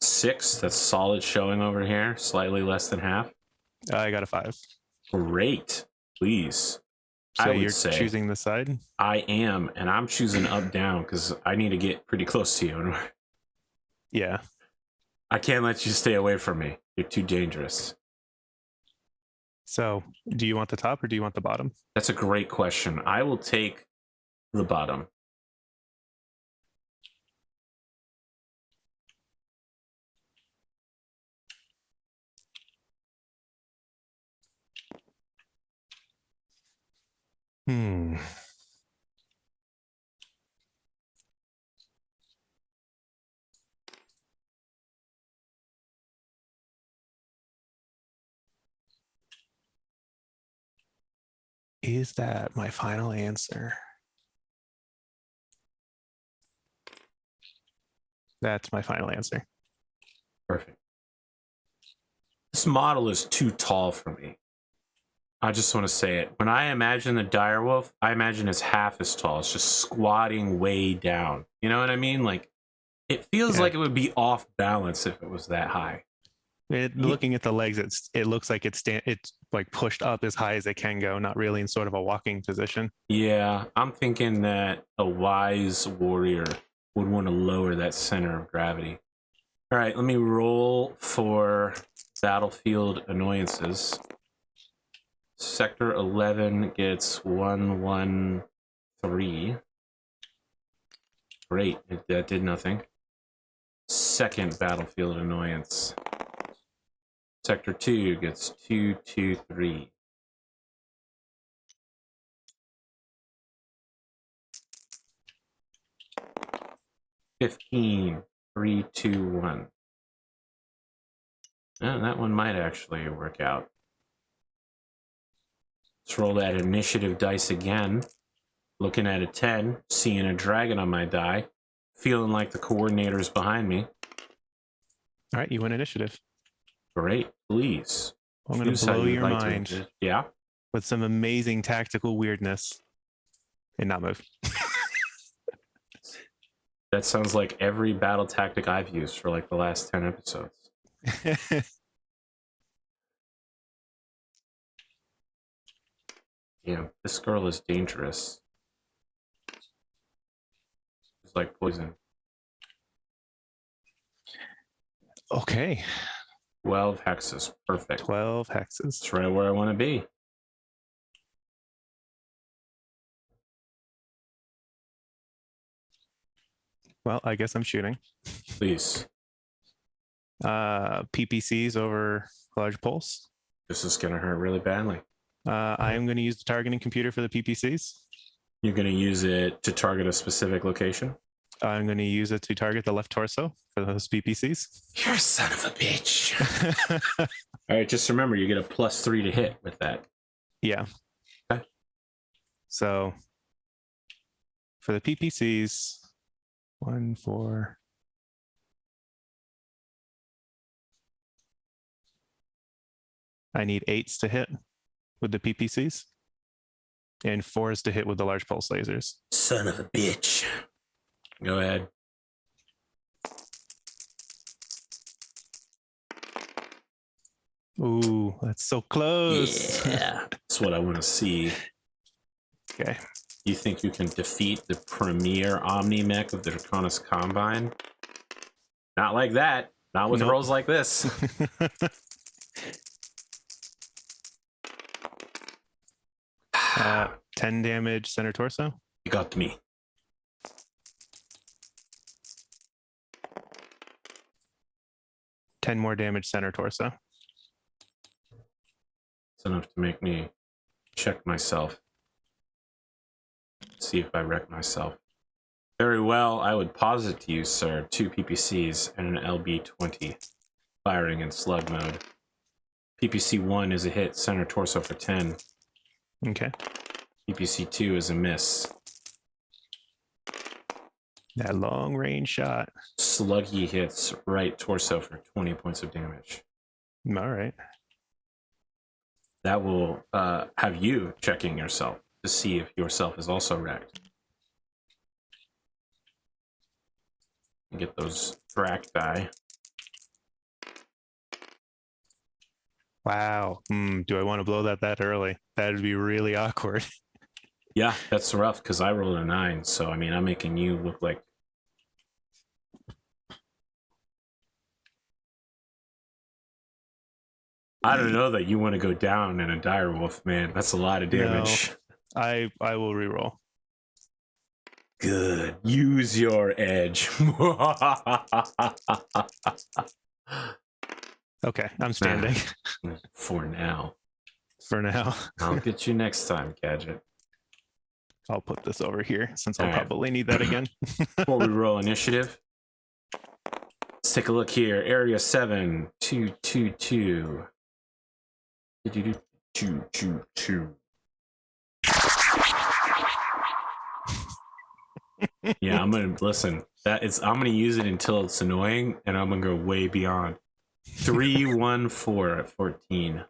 6. That's solid showing over here. Slightly less than half. I got a 5. Great. Please. So you're choosing the side? I am, and I'm choosing up down because I need to get pretty close to you. Yeah. I can't let you stay away from me. You're too dangerous. So do you want the top or do you want the bottom? That's a great question. I will take the bottom. Is that my final answer? That's my final answer. Perfect. This model is too tall for me. I just want to say it. When I imagine the direwolf, I imagine it's half as tall. It's just squatting way down. You know what I mean? Like, it feels like it would be off balance if it was that high. Looking at the legs, it looks like it's like pushed up as high as it can go, not really in sort of a walking position. Yeah, I'm thinking that a wise warrior would want to lower that center of gravity. All right, let me roll for battlefield annoyances. Sector 11 gets 113. Great, that did nothing. Second battlefield annoyance. Sector 2 gets 223. $15, 321. Oh, that one might actually work out. Let's roll that initiative dice again. Looking at a 10, seeing a dragon on my die, feeling like the coordinator's behind me. All right, you win initiative. Great, please. I'm going to blow your mind. Yeah. With some amazing tactical weirdness and not move. That sounds like every battle tactic I've used for like the last 10 episodes. Yeah, this girl is dangerous. It's like poison. Okay. 12 hexes. Perfect. 12 hexes. That's right where I want to be. Well, I guess I'm shooting. Please. PPCs over large pulse. This is going to hurt really badly. I am going to use the targeting computer for the PPCs. You're going to use it to target a specific location? I'm going to use it to target the left torso for those PPCs. You're a son of a bitch. All right, just remember, you get a +3 to hit with that. Yeah. Okay. So for the PPCs, 1, 4. I need 8s to hit with the PPCs and 4s to hit with the large pulse lasers. Son of a bitch. Go ahead. Ooh, that's so close. Yeah, that's what I want to see. Okay. You think you can defeat the premier Omni Mech of the Draconis Combine? Not like that. Not with rolls like this. 10 damage center torso. You got me. Ten more damage center torso. It's enough to make me check myself. See if I wreck myself. Very well, I would posit to you, sir, 2 PPCs and an LB-20 firing in slug mode. PPC 1 is a hit, center torso for 10. Okay. PPC 2 is a miss. That long range shot. Sluggy hits right torso for 20 points of damage. All right. That will have you checking yourself to see if yourself is also wrecked. You get those track die. Wow. Do I want to blow that early? That would be really awkward. Yeah, that's rough because I rolled a 9. So, I mean, I'm making you look like... I don't know that you want to go down in a dire wolf, man. That's a lot of damage. No, I will reroll. Good. Use your edge. Okay, I'm standing. For now. For now. I'll get you next time, Gadget. I'll put this over here since I'll All right. probably need that again. Before we roll initiative, let's take a look here. Area 7-2-2-2. Yeah, I'm gonna listen. I'm gonna use it until it's annoying, and I'm gonna go way beyond. 3-1-4 at 14.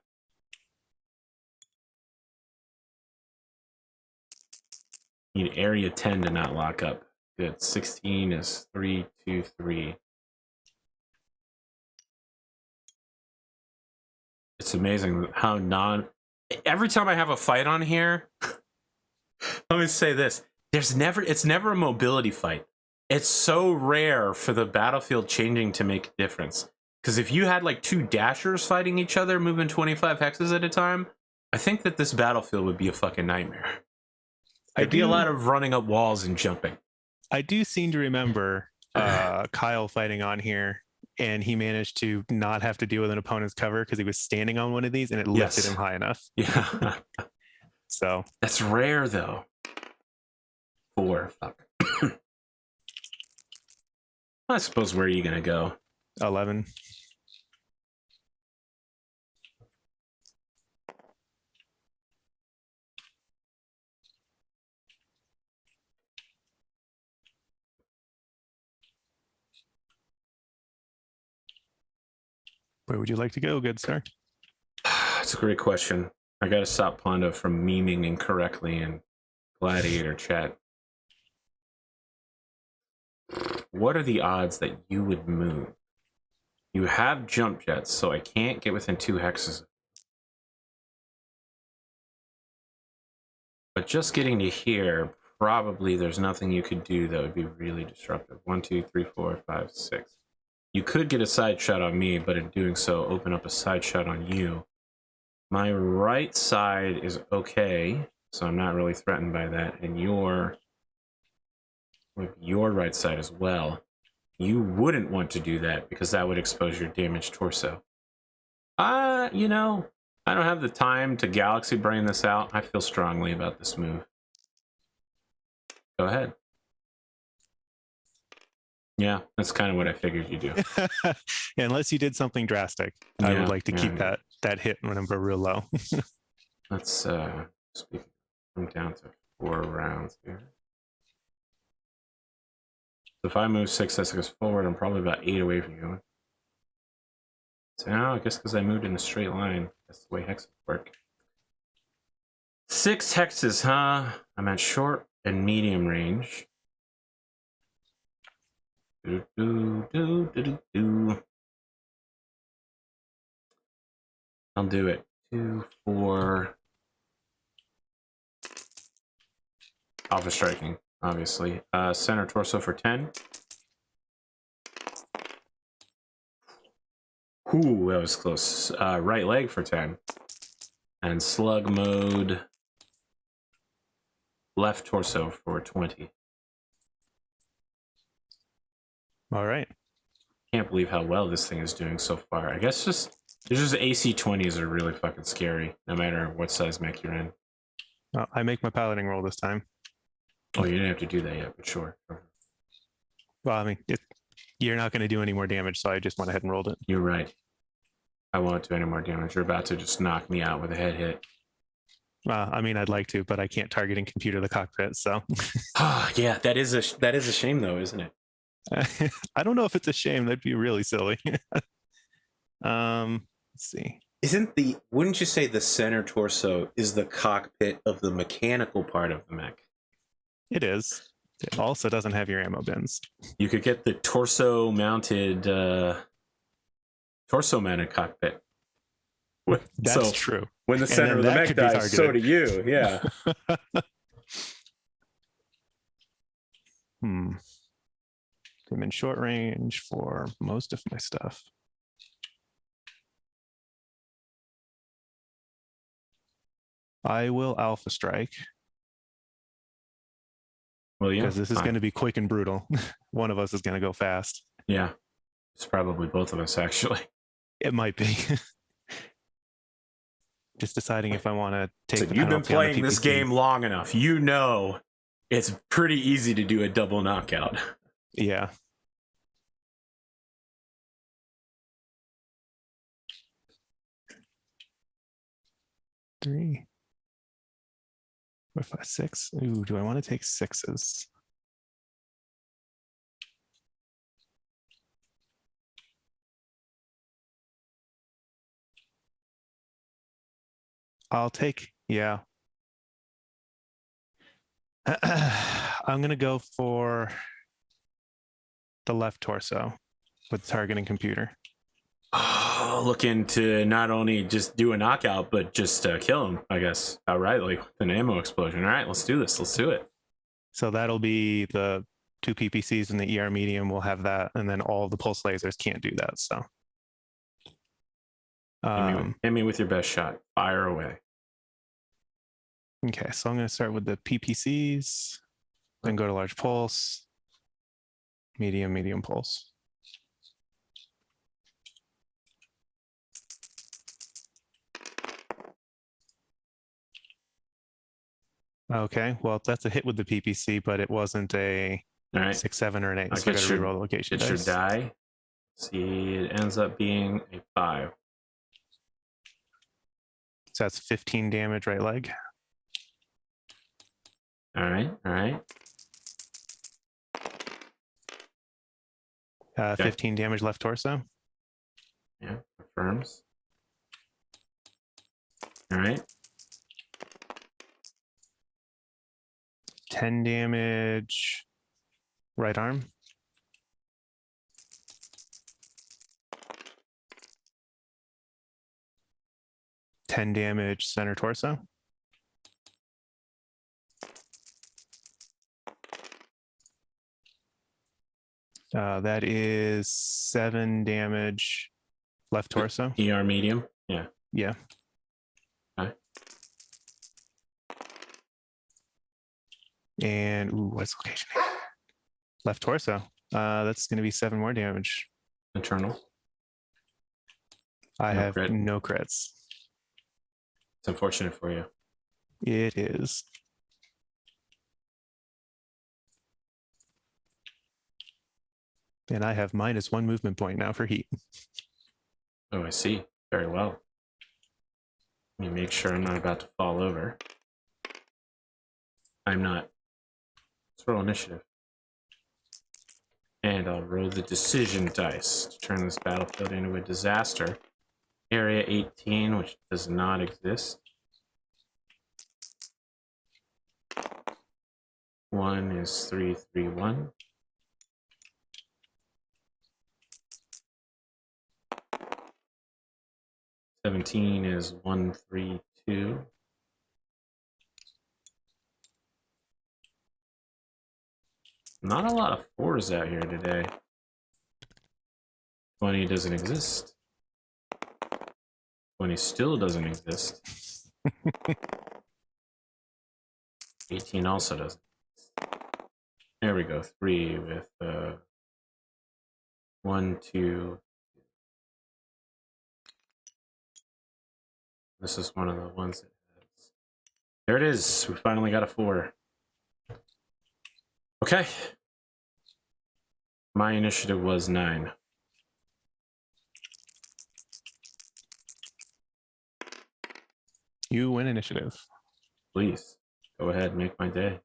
Need area 10 to not lock up. Good. 16 is 3-2-3. It's amazing how every time I have a fight on here, let me say this. It's never a mobility fight. It's so rare for the battlefield changing to make a difference. Because if you had like 2 dashers fighting each other, moving 25 hexes at a time, I think that this battlefield would be a fucking nightmare. It'd be a lot of running up walls and jumping. I do seem to remember Kyle fighting on here, and he managed to not have to deal with an opponent's cover because he was standing on one of these, and it lifted him high enough. Yeah. So that's rare, though. 4. Fuck. I suppose, where are you gonna go? 11. Where would you like to go, good sir? That's a great question. I gotta stop Pondo from memeing incorrectly in Gladiator chat. What are the odds that you would move? You have jump jets, so I can't get within 2 hexes. But just getting to here, probably there's nothing you could do that would be really disruptive. 1, 2, 3, 4, 5, 6. You could get a side shot on me, but in doing so, open up a side shot on you. My right side is okay, so I'm not really threatened by that. And your right side as well. You wouldn't want to do that because that would expose your damaged torso. You know, I don't have the time to galaxy brain this out. I feel strongly about this move. Go ahead. Yeah, that's kind of what I figured you do. Unless you did something drastic, I would like to keep that hit number real low. Let's speak. I'm down to 4 rounds here. So if I move 6 as it goes forward, I'm probably about 8 away from you. So now I guess because I moved in a straight line, that's the way hexes work. 6 hexes, huh? I'm at short and medium range. I'll do it. 2, 4. Alpha striking, obviously. Center torso for 10. Ooh, that was close. Right leg for 10. And slug mode. Left torso for 20. All right. Can't believe how well this thing is doing so far. I guess just AC 20s are really fucking scary, no matter what size mech you're in. Well, I make my piloting roll this time. Oh, you didn't have to do that yet, but sure. Well, I mean, you're not going to do any more damage, so I just went ahead and rolled it. You're right. I won't do any more damage. You're about to just knock me out with a head hit. I mean, I'd like to, but I can't target and computer the cockpit, so. Yeah, that is a shame, though, isn't it? I don't know if it's a shame. That'd be really silly. Let's see. Wouldn't you say the center torso is the cockpit of the mechanical part of the mech? It is. It also doesn't have your ammo bins. You could get the torso mounted cockpit. That's true. When the center of the mech dies, so do you. Yeah. I'm in short range for most of my stuff. I will alpha strike. Well, yeah. Because this is going to be quick and brutal. One of us is going to go fast. Yeah. It's probably both of us, actually. It might be. Just deciding if I want to take. So you've been playing this game long enough. You know it's pretty easy to do a double knockout. Yeah. Three, 4, 5, 6. Ooh, do I want to take 6s? I'll take, yeah. I'm going to go for the left torso with targeting computer. Oh, looking to not only just do a knockout, but just kill him, I guess, outright, like with an ammo explosion. All right, let's do this. Let's do it. So that'll be the 2 PPCs and the ER medium will have that, and then all the pulse lasers can't do that. So hit me with your best shot. Fire away. Okay, so I'm going to start with the PPCs, then go to large pulse, medium pulse. Okay, well, that's a hit with the PPC, but it wasn't a 6, 7, or an 8. So I got to reroll the location. It should die. See, it ends up being a 5. So that's 15 damage right leg. All right. 15 damage left torso. Yeah, confirms. All right. 10 damage right arm. $10 damage center torso. That is 7 damage left torso. ER medium. Yeah. Yeah. Okay. And what's the location here? Left torso. That's going to be 7 more damage. Internal. I have no crits. It's unfortunate for you. It is. And I have -1 movement point now for heat. Oh, I see. Very well. Let me make sure I'm not about to fall over. I'm not. Let's roll initiative. And I'll roll the decision dice to turn this battlefield into a disaster. Area 18, which does not exist. 1 is 331. Seventeen is 132. Not a lot of 4s out here today. 20 doesn't exist. 20 still doesn't exist. 18 also doesn't. There we go. 3 with 1, 2. This is one of the ones that has. There it is. We finally got a 4. Okay. My initiative was 9. You win initiative. Please go ahead and make my day.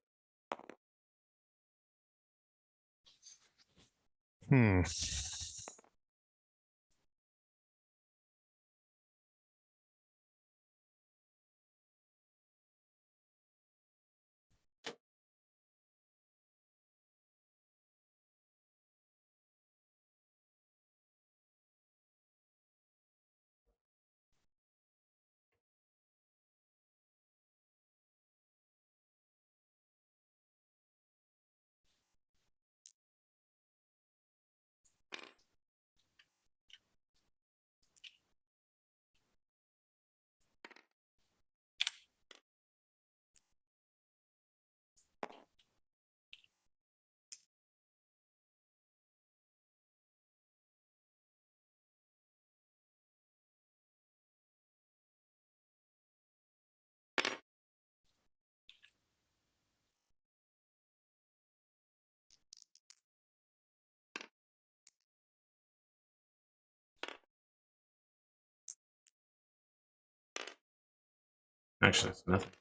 Actually, it's nothing.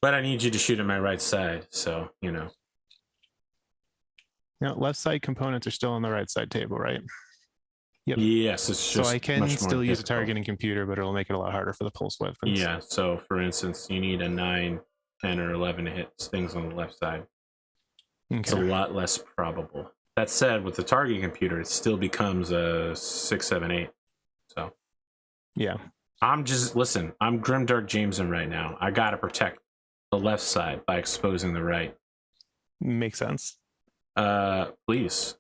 But I need you to shoot at my right side, so, you know. Now, left side components are still on the right side table, right? Yep. Yes, it's just so I can much more still use a difficult. targeting computer, but it'll make it a lot harder for the pulse weapons. Yeah, so for instance, you need a 9, 10, or 11 to hit things on the left side. Okay. It's a lot less probable. That said, with the targeting computer, it still becomes a 6, 7, 8. So yeah. I'm Grimdark Jameson right now. I gotta protect the left side by exposing the right. Makes sense. Please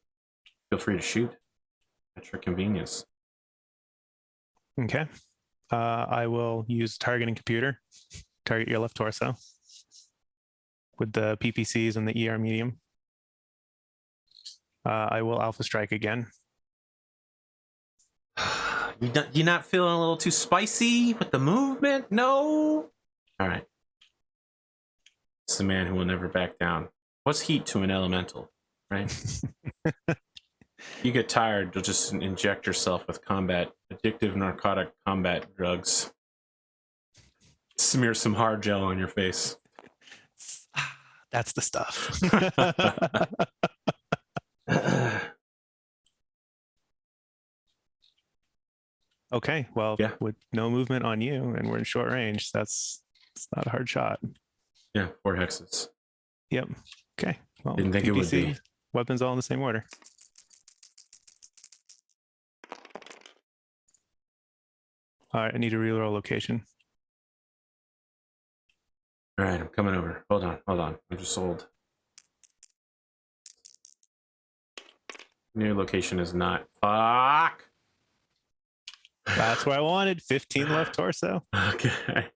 feel free to shoot at your convenience. Okay. I will use targeting computer. Target your left torso with the PPCs and the ER medium. I will alpha strike again. You not feeling a little too spicy with the movement? No? All right. It's the man who will never back down. What's heat to an elemental, right? You get tired, you'll just inject yourself with addictive narcotic combat drugs. Smear some hard gel on your face. That's the stuff. Okay, well, yeah. With no movement on you and we're in short range, it's not a hard shot. Yeah, 4 hexes. Yep. Okay. Well, didn't think PPC, it would be. Weapons all in the same order. All right, I need a reroll location. All right, I'm coming over. Hold on. I'm just sold. New location is not. Fuck! That's what I wanted. 15 left torso. Okay.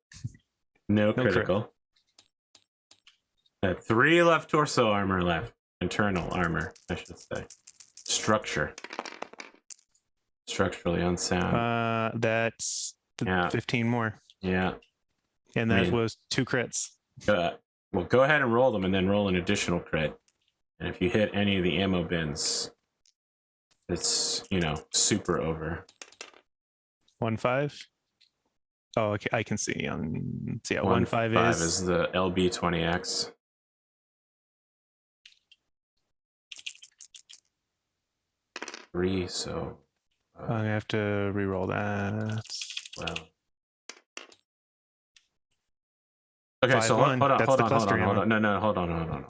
No critical. 3 left torso armor left. Internal armor, I should say. Structure. Structurally unsound. That's 15 more. Yeah. And that was 2 crits. Well, go ahead and roll them and then roll an additional crit. And if you hit any of the ammo bins, it's, you know, super over. 1-5. Oh, okay. I can see. So yeah, 1-5 is the LB20X. Three, so I'm gonna have to re-roll that. well. Okay, so 5-1. hold That's the cluster ammo. hold on.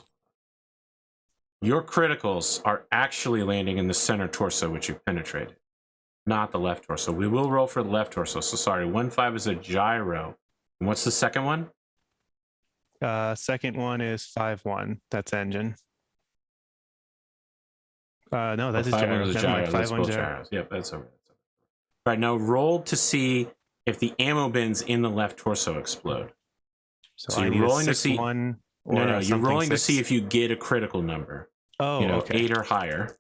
Your criticals are actually landing in the center torso, which you penetrated, not the left torso. We will roll for the left torso. So sorry, 1-5 is a gyro. And what's the second one? Second one is 5-1. That's engine. No, that's a gyro. Never mind. 5-1 gyros. Yep, that's over. All right, now roll to see if the ammo bins in the left torso explode. So you're rolling to see one. No, you're rolling to see if you get a critical number. Oh, you know, okay. 8 or higher.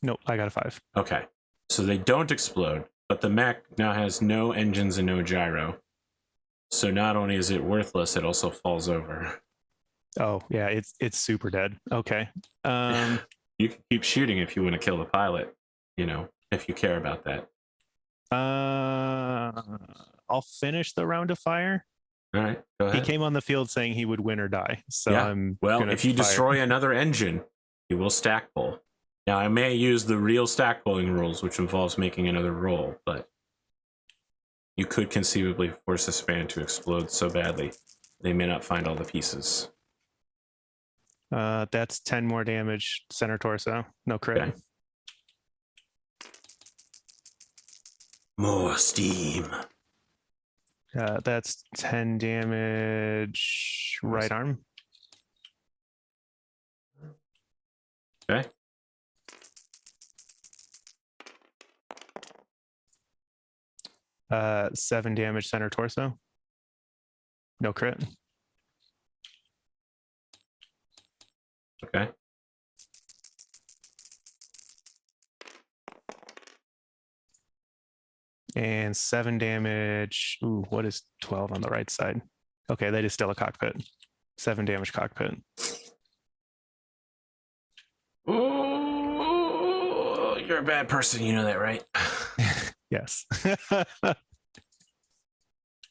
Nope, I got a 5. Okay, so they don't explode, but the mech now has no engines and no gyro. So not only is it worthless, it also falls over. Oh yeah, it's super dead. Okay. You can keep shooting if you want to kill the pilot. You know, if you care about that. I'll finish the round of fire. All right, go ahead. He came on the field saying he would win or die. So yeah. well, if you destroy another engine, you will stack pull. Now I may use the real stack pulling rules, which involves making another roll, but you could conceivably force a span to explode so badly they may not find all the pieces. That's 10 more damage, center torso. No crit. Okay. More steam. That's 10 damage, right arm. Okay. Uh, 7 damage, center torso. No crit. Okay. And 7 damage. Ooh, what is 12 on the right side? Okay, that is still a cockpit. 7 damage cockpit. Ooh, you're a bad person. You know that, right? Yes. All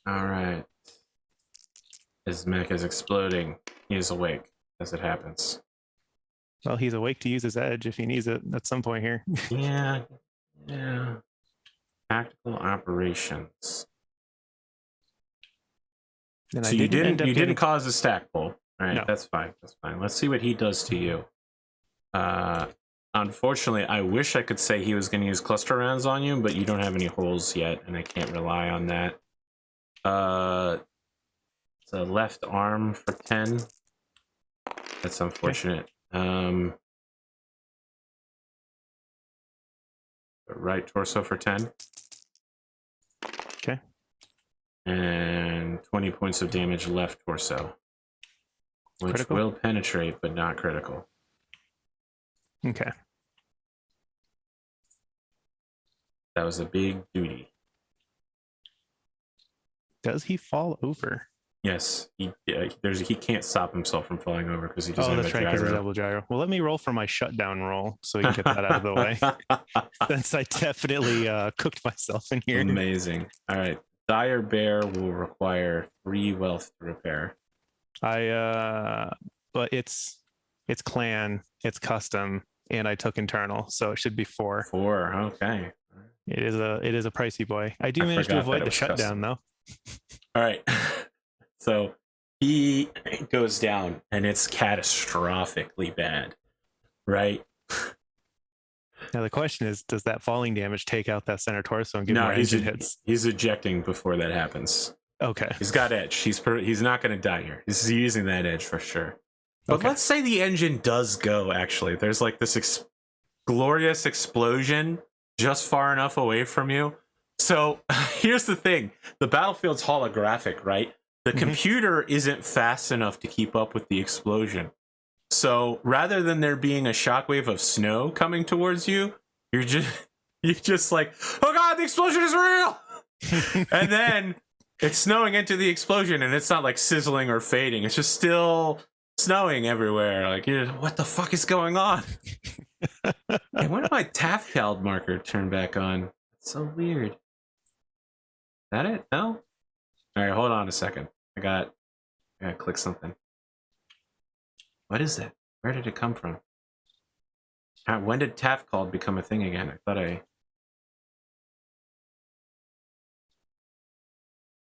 right. His mech is exploding. He is awake as it happens. Well, he's awake to use his edge if he needs it at some point here. Yeah. Tactical operations. And so you didn't cause a stack pull. All right, no. That's fine. Let's see what he does to you. Unfortunately, I wish I could say he was going to use cluster rounds on you, but you don't have any holes yet, and I can't rely on that. It's a left arm for 10. That's unfortunate. Okay. Right torso for 10. Okay. And 20 points of damage left torso, which critical? Will penetrate, but not critical. Okay. That was a big duty. Does he fall over? Yes, he can't stop himself from falling over because he doesn't have a gyro. Because of double gyro. Well, let me roll for my shutdown roll so we can get that out of the way. Since I definitely cooked myself in here. Amazing. All right, Dire Bear will require 3 wealth to repair. But it's clan, it's custom, and I took internal, so it should be 4. 4. Okay. It is a pricey boy. I manage to avoid the shutdown though. All right. So he goes down and it's catastrophically bad, right? Now the question is, does that falling damage take out that center torso and give more engine hits? He's ejecting before that happens. Okay. He's got edge. He's not going to die here. He's using that edge for sure. But let's say the engine does go, actually. There's like this glorious explosion just far enough away from you. So here's the thing. The battlefield's holographic, right? The computer isn't fast enough to keep up with the explosion. So rather than there being a shockwave of snow coming towards you, you're just like, oh god, the explosion is real. And then it's snowing into the explosion, and it's not like sizzling or fading. It's just still snowing everywhere. Like, what the fuck is going on? Hey, when did my Tafkeld marker turn back on? It's so weird. Is that it? No? All right, hold on a second. I gotta click something. What is it? Where did it come from? When did Tafkeld become a thing again? I thought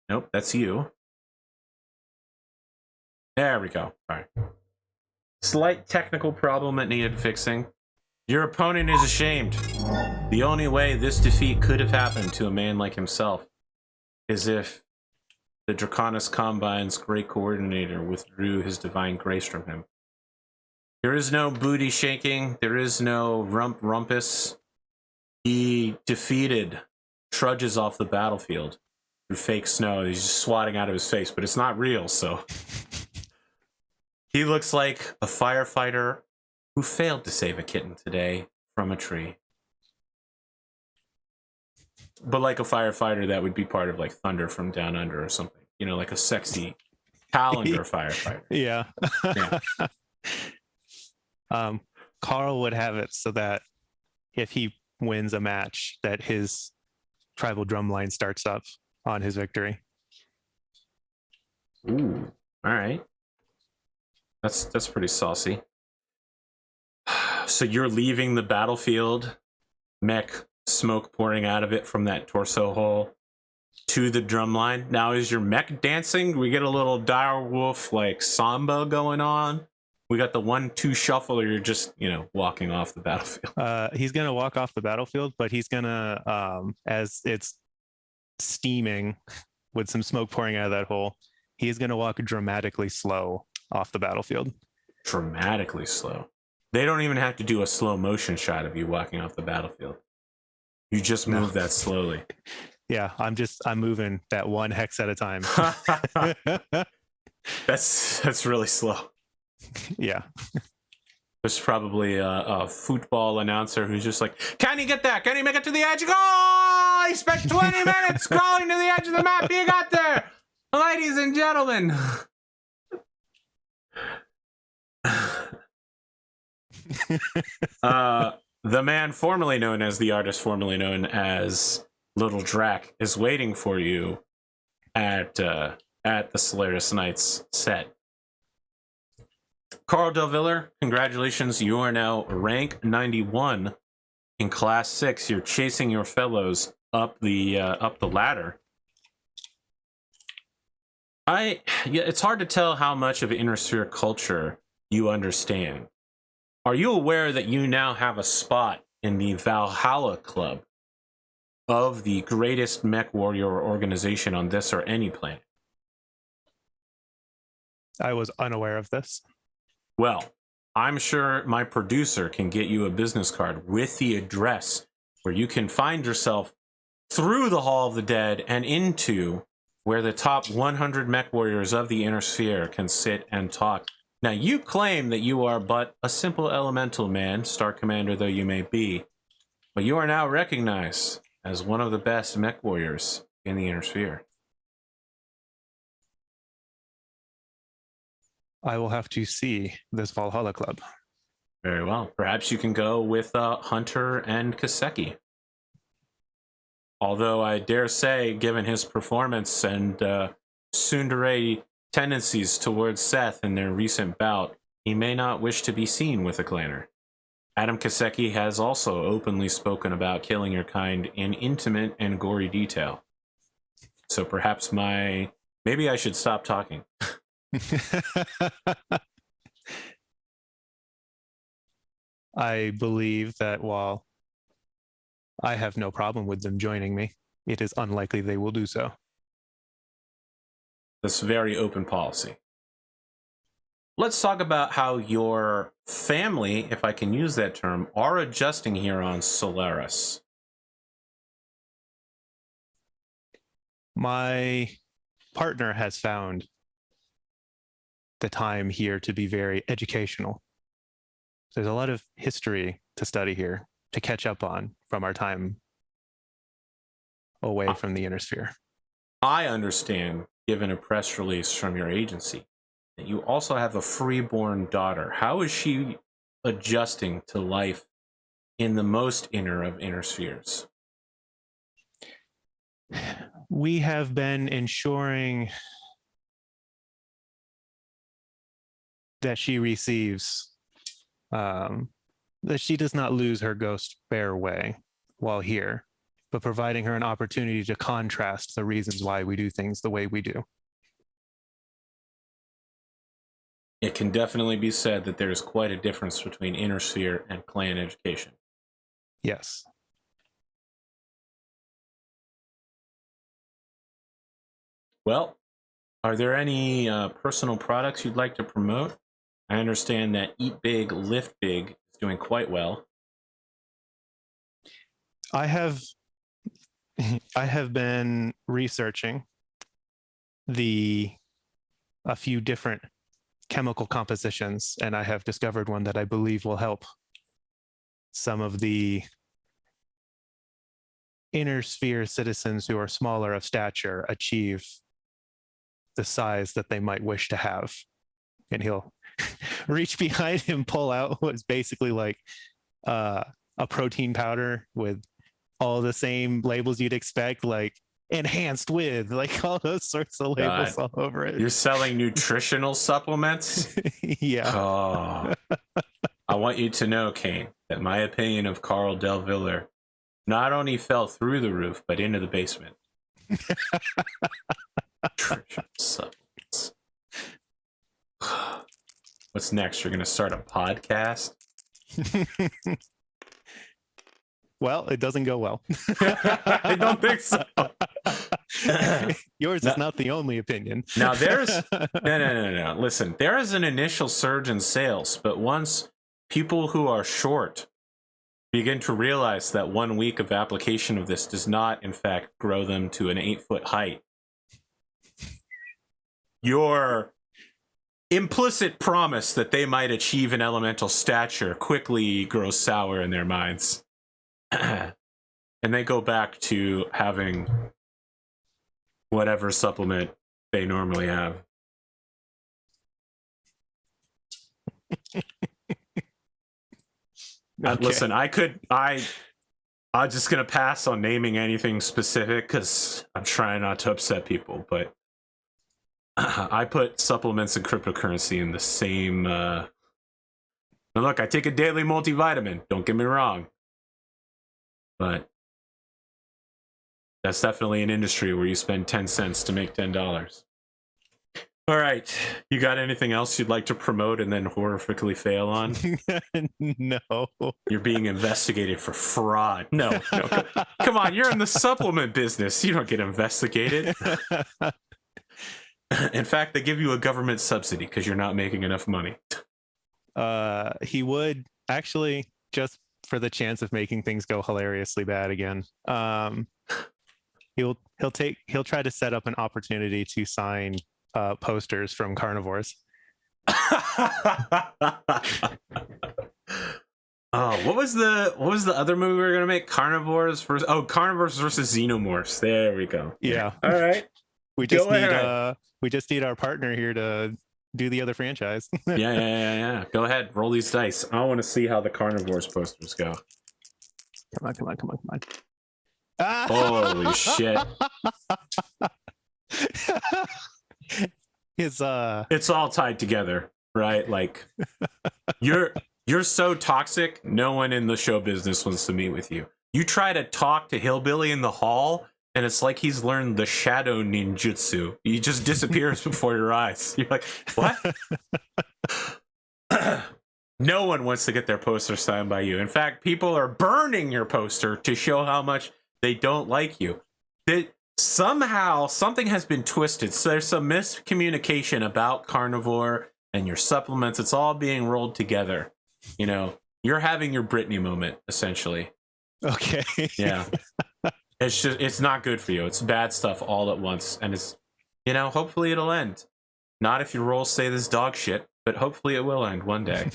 Nope, that's you. There we go. All right. Slight technical problem that needed fixing. Your opponent is ashamed. The only way this defeat could have happened to a man like himself is if the Draconis Combine's great coordinator withdrew his divine grace from him. There is no booty shaking. There is no rumpus. He defeated trudges off the battlefield through fake snow. He's just swatting out of his face, but it's not real, so... He looks like a firefighter who failed to save a kitten today from a tree. But like a firefighter that would be part of like Thunder from Down Under or something. You know, like a sexy calendar firefighter. Yeah. Yeah. Karl would have it so that if he wins a match, that his tribal drum line starts up on his victory. Ooh, all right. That's pretty saucy. So you're leaving the battlefield, Mech, smoke pouring out of it from that torso hole to the drum line. Now, is your Mech dancing? We get a little dire wolf like samba going on. We got the 1-2 shuffle, or you're just, walking off the battlefield. He's gonna walk off the battlefield, but he's gonna, as it's steaming with some smoke pouring out of that hole, he's gonna walk dramatically slow off the battlefield. Dramatically slow. They don't even have to do a slow motion shot of you walking off the battlefield. You just move that slowly. Yeah, I'm moving that one hex at a time. That's really slow. Yeah. There's probably a football announcer who's just like, can you get that? Can you make it to the edge? Oh, he spent 20 minutes crawling to the edge of the map. You got there. Ladies and gentlemen. The man formerly known as the artist formerly known as Little Drac is waiting for you at the Solaris Nights set. Karl delVillar, congratulations. You are now rank 91 in Class 6. You're chasing your fellows up the ladder. It's hard to tell how much of Inner Sphere culture you understand. Are you aware that you now have a spot in the Valhalla Club of the greatest mech warrior organization on this or any planet? I was unaware of this. Well, I'm sure my producer can get you a business card with the address where you can find yourself through the Hall of the Dead and into where the top 100 mech warriors of the Inner Sphere can sit and talk. Now, you claim that you are but a simple elemental man, Star Commander though you may be, but you are now recognized as one of the best mech warriors in the Inner Sphere. I will have to see this Valhalla Club. Very well. Perhaps you can go with Hunter and Kaseki. Although I dare say, given his performance and tsundere tendencies towards Seth in their recent bout, he may not wish to be seen with a clanner. Adam Kaseki has also openly spoken about killing your kind in intimate and gory detail. So perhaps maybe I should stop talking. I believe that while I have no problem with them joining me, it is unlikely they will do so. That's very open policy. Let's talk about how your family, if I can use that term, are adjusting here on Solaris. My partner has found the time here to be very educational. There's a lot of history to study here, to catch up on from our time away from the inner sphere. I understand, given a press release from your agency, that you also have a freeborn daughter. How is she adjusting to life in the most inner of inner spheres? We have been ensuring that she receives, that she does not lose her ghost bear way while here, but providing her an opportunity to contrast the reasons why we do things the way we do. It can definitely be said that there's quite a difference between inner sphere and clan education. Yes. Well, are there any personal products you'd like to promote? I understand that Eat Big, Lift Big is doing quite well. I have been researching a few different chemical compositions, and I have discovered one that I believe will help some of the inner sphere citizens who are smaller of stature achieve the size that they might wish to have. And he'll reach behind him, pull out what's basically like a protein powder with all the same labels you'd expect, like enhanced with, like all those sorts of labels all over it. You're selling nutritional supplements? Yeah. Oh. I want you to know, Kane, that my opinion of Karl delVillar not only fell through the roof, but into the basement. Nutritional supplements. What's next? You're going to start a podcast? Well, it doesn't go well. I don't think so. Yours is not the only opinion. Now there's no. Listen, there is an initial surge in sales, but once people who are short begin to realize that 1 week of application of this does not, in fact, grow them to an 8-foot height, your implicit promise that they might achieve an elemental stature quickly grows sour in their minds. And they go back to having whatever supplement they normally have. Okay. Listen, I'm just going to pass on naming anything specific because I'm trying not to upset people, but I put supplements and cryptocurrency in the same... Now look, I take a daily multivitamin, don't get me wrong. But that's definitely an industry where you spend 10 cents to make $10. All right. You got anything else you'd like to promote and then horrifically fail on? No. You're being investigated for fraud. No. Come on, you're in the supplement business. You don't get investigated. In fact, they give you a government subsidy because you're not making enough money. He would actually, just for the chance of making things go hilariously bad again. He'll try to set up an opportunity to sign posters from carnivores. Oh, what was the other movie we were gonna make? Carnivores versus Xenomorphs. There we go. Yeah. All right. We just need our partner here to do the other franchise. Yeah. Go ahead, roll these dice. I want to see how the carnivores posters go. Come on. Holy shit. It's all tied together, right? Like you're so toxic, no one in the show business wants to meet with you. You try to talk to Hillbilly in the hall, and it's like he's learned the shadow ninjutsu. He just disappears before your eyes. You're like, what? No one wants to get their poster signed by you. In fact, people are burning your poster to show how much they don't like you. Somehow, something has been twisted. So there's some miscommunication about carnivore and your supplements. It's all being rolled together. You know, you're having your Britney moment, essentially. Okay. Yeah. It's not good for you. It's bad stuff all at once. And it's, hopefully it'll end. Not if your rolls say this dog shit, but hopefully it will end one day.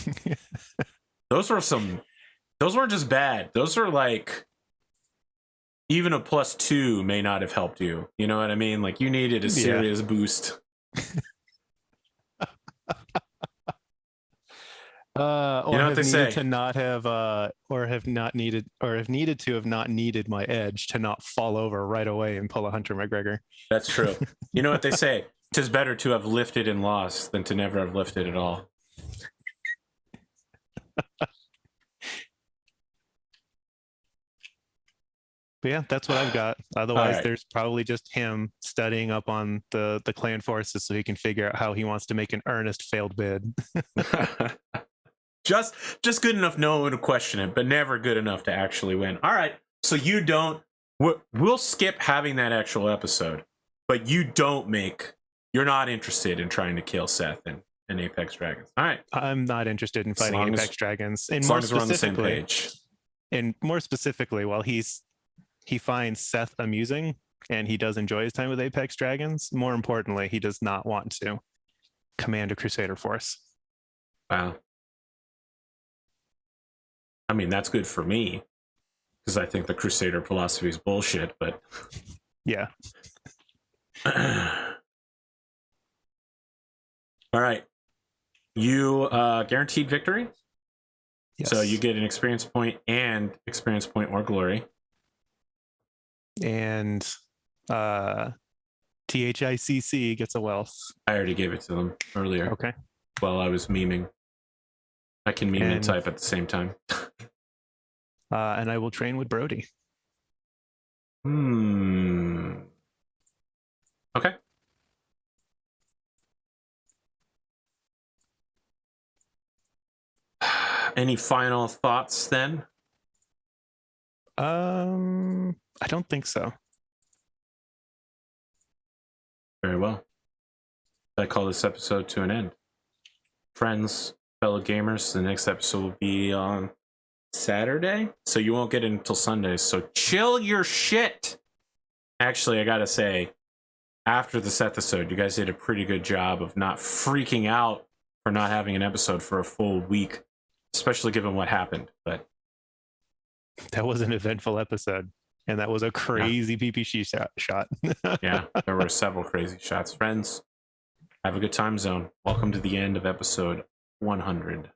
Those weren't just bad. Those were like even a +2 may not have helped you. You know what I mean? Like, you needed a serious boost. Or You know what have they needed say? to not have, or have not needed, or have needed to have not needed my edge to not fall over right away and pull a Hunter McGregor. That's true. You know what they say? 'Tis better to have lifted and lost than to never have lifted at all. But yeah, that's what I've got. Otherwise, right. there's probably just him studying up on the clan forces so he can figure out how he wants to make an earnest failed bid. just good enough no one to question it, but never good enough to actually win. All right. So you don't. We'll skip having that actual episode, but you're not interested in trying to kill Seth and Apex Dragons. All right. I'm not interested in fighting Apex Dragons. And as long as we're on the same page. And more specifically, while he finds Seth amusing and he does enjoy his time with Apex Dragons, more importantly, he does not want to command a Crusader force. Wow. I mean, that's good for me, because I think the Crusader philosophy is bullshit, but... Yeah. All right. You guaranteed victory? Yes. So you get an experience point or glory. And THICC gets a wealth. I already gave it to them earlier. Okay. While I was memeing. I can meme and type at the same time. And I will train with Brody. Okay. Any final thoughts then? I don't think so. Very well. I call this episode to an end. Friends, fellow gamers, the next episode will be on Saturday, so you won't get it until Sunday. So chill your shit. Actually, I gotta say, after this episode, you guys did a pretty good job of not freaking out for not having an episode for a full week, especially given what happened. But that was an eventful episode, and that was a crazy PPC shot. Yeah, there were several crazy shots. Friends, have a good time zone. Welcome to the end of episode 100.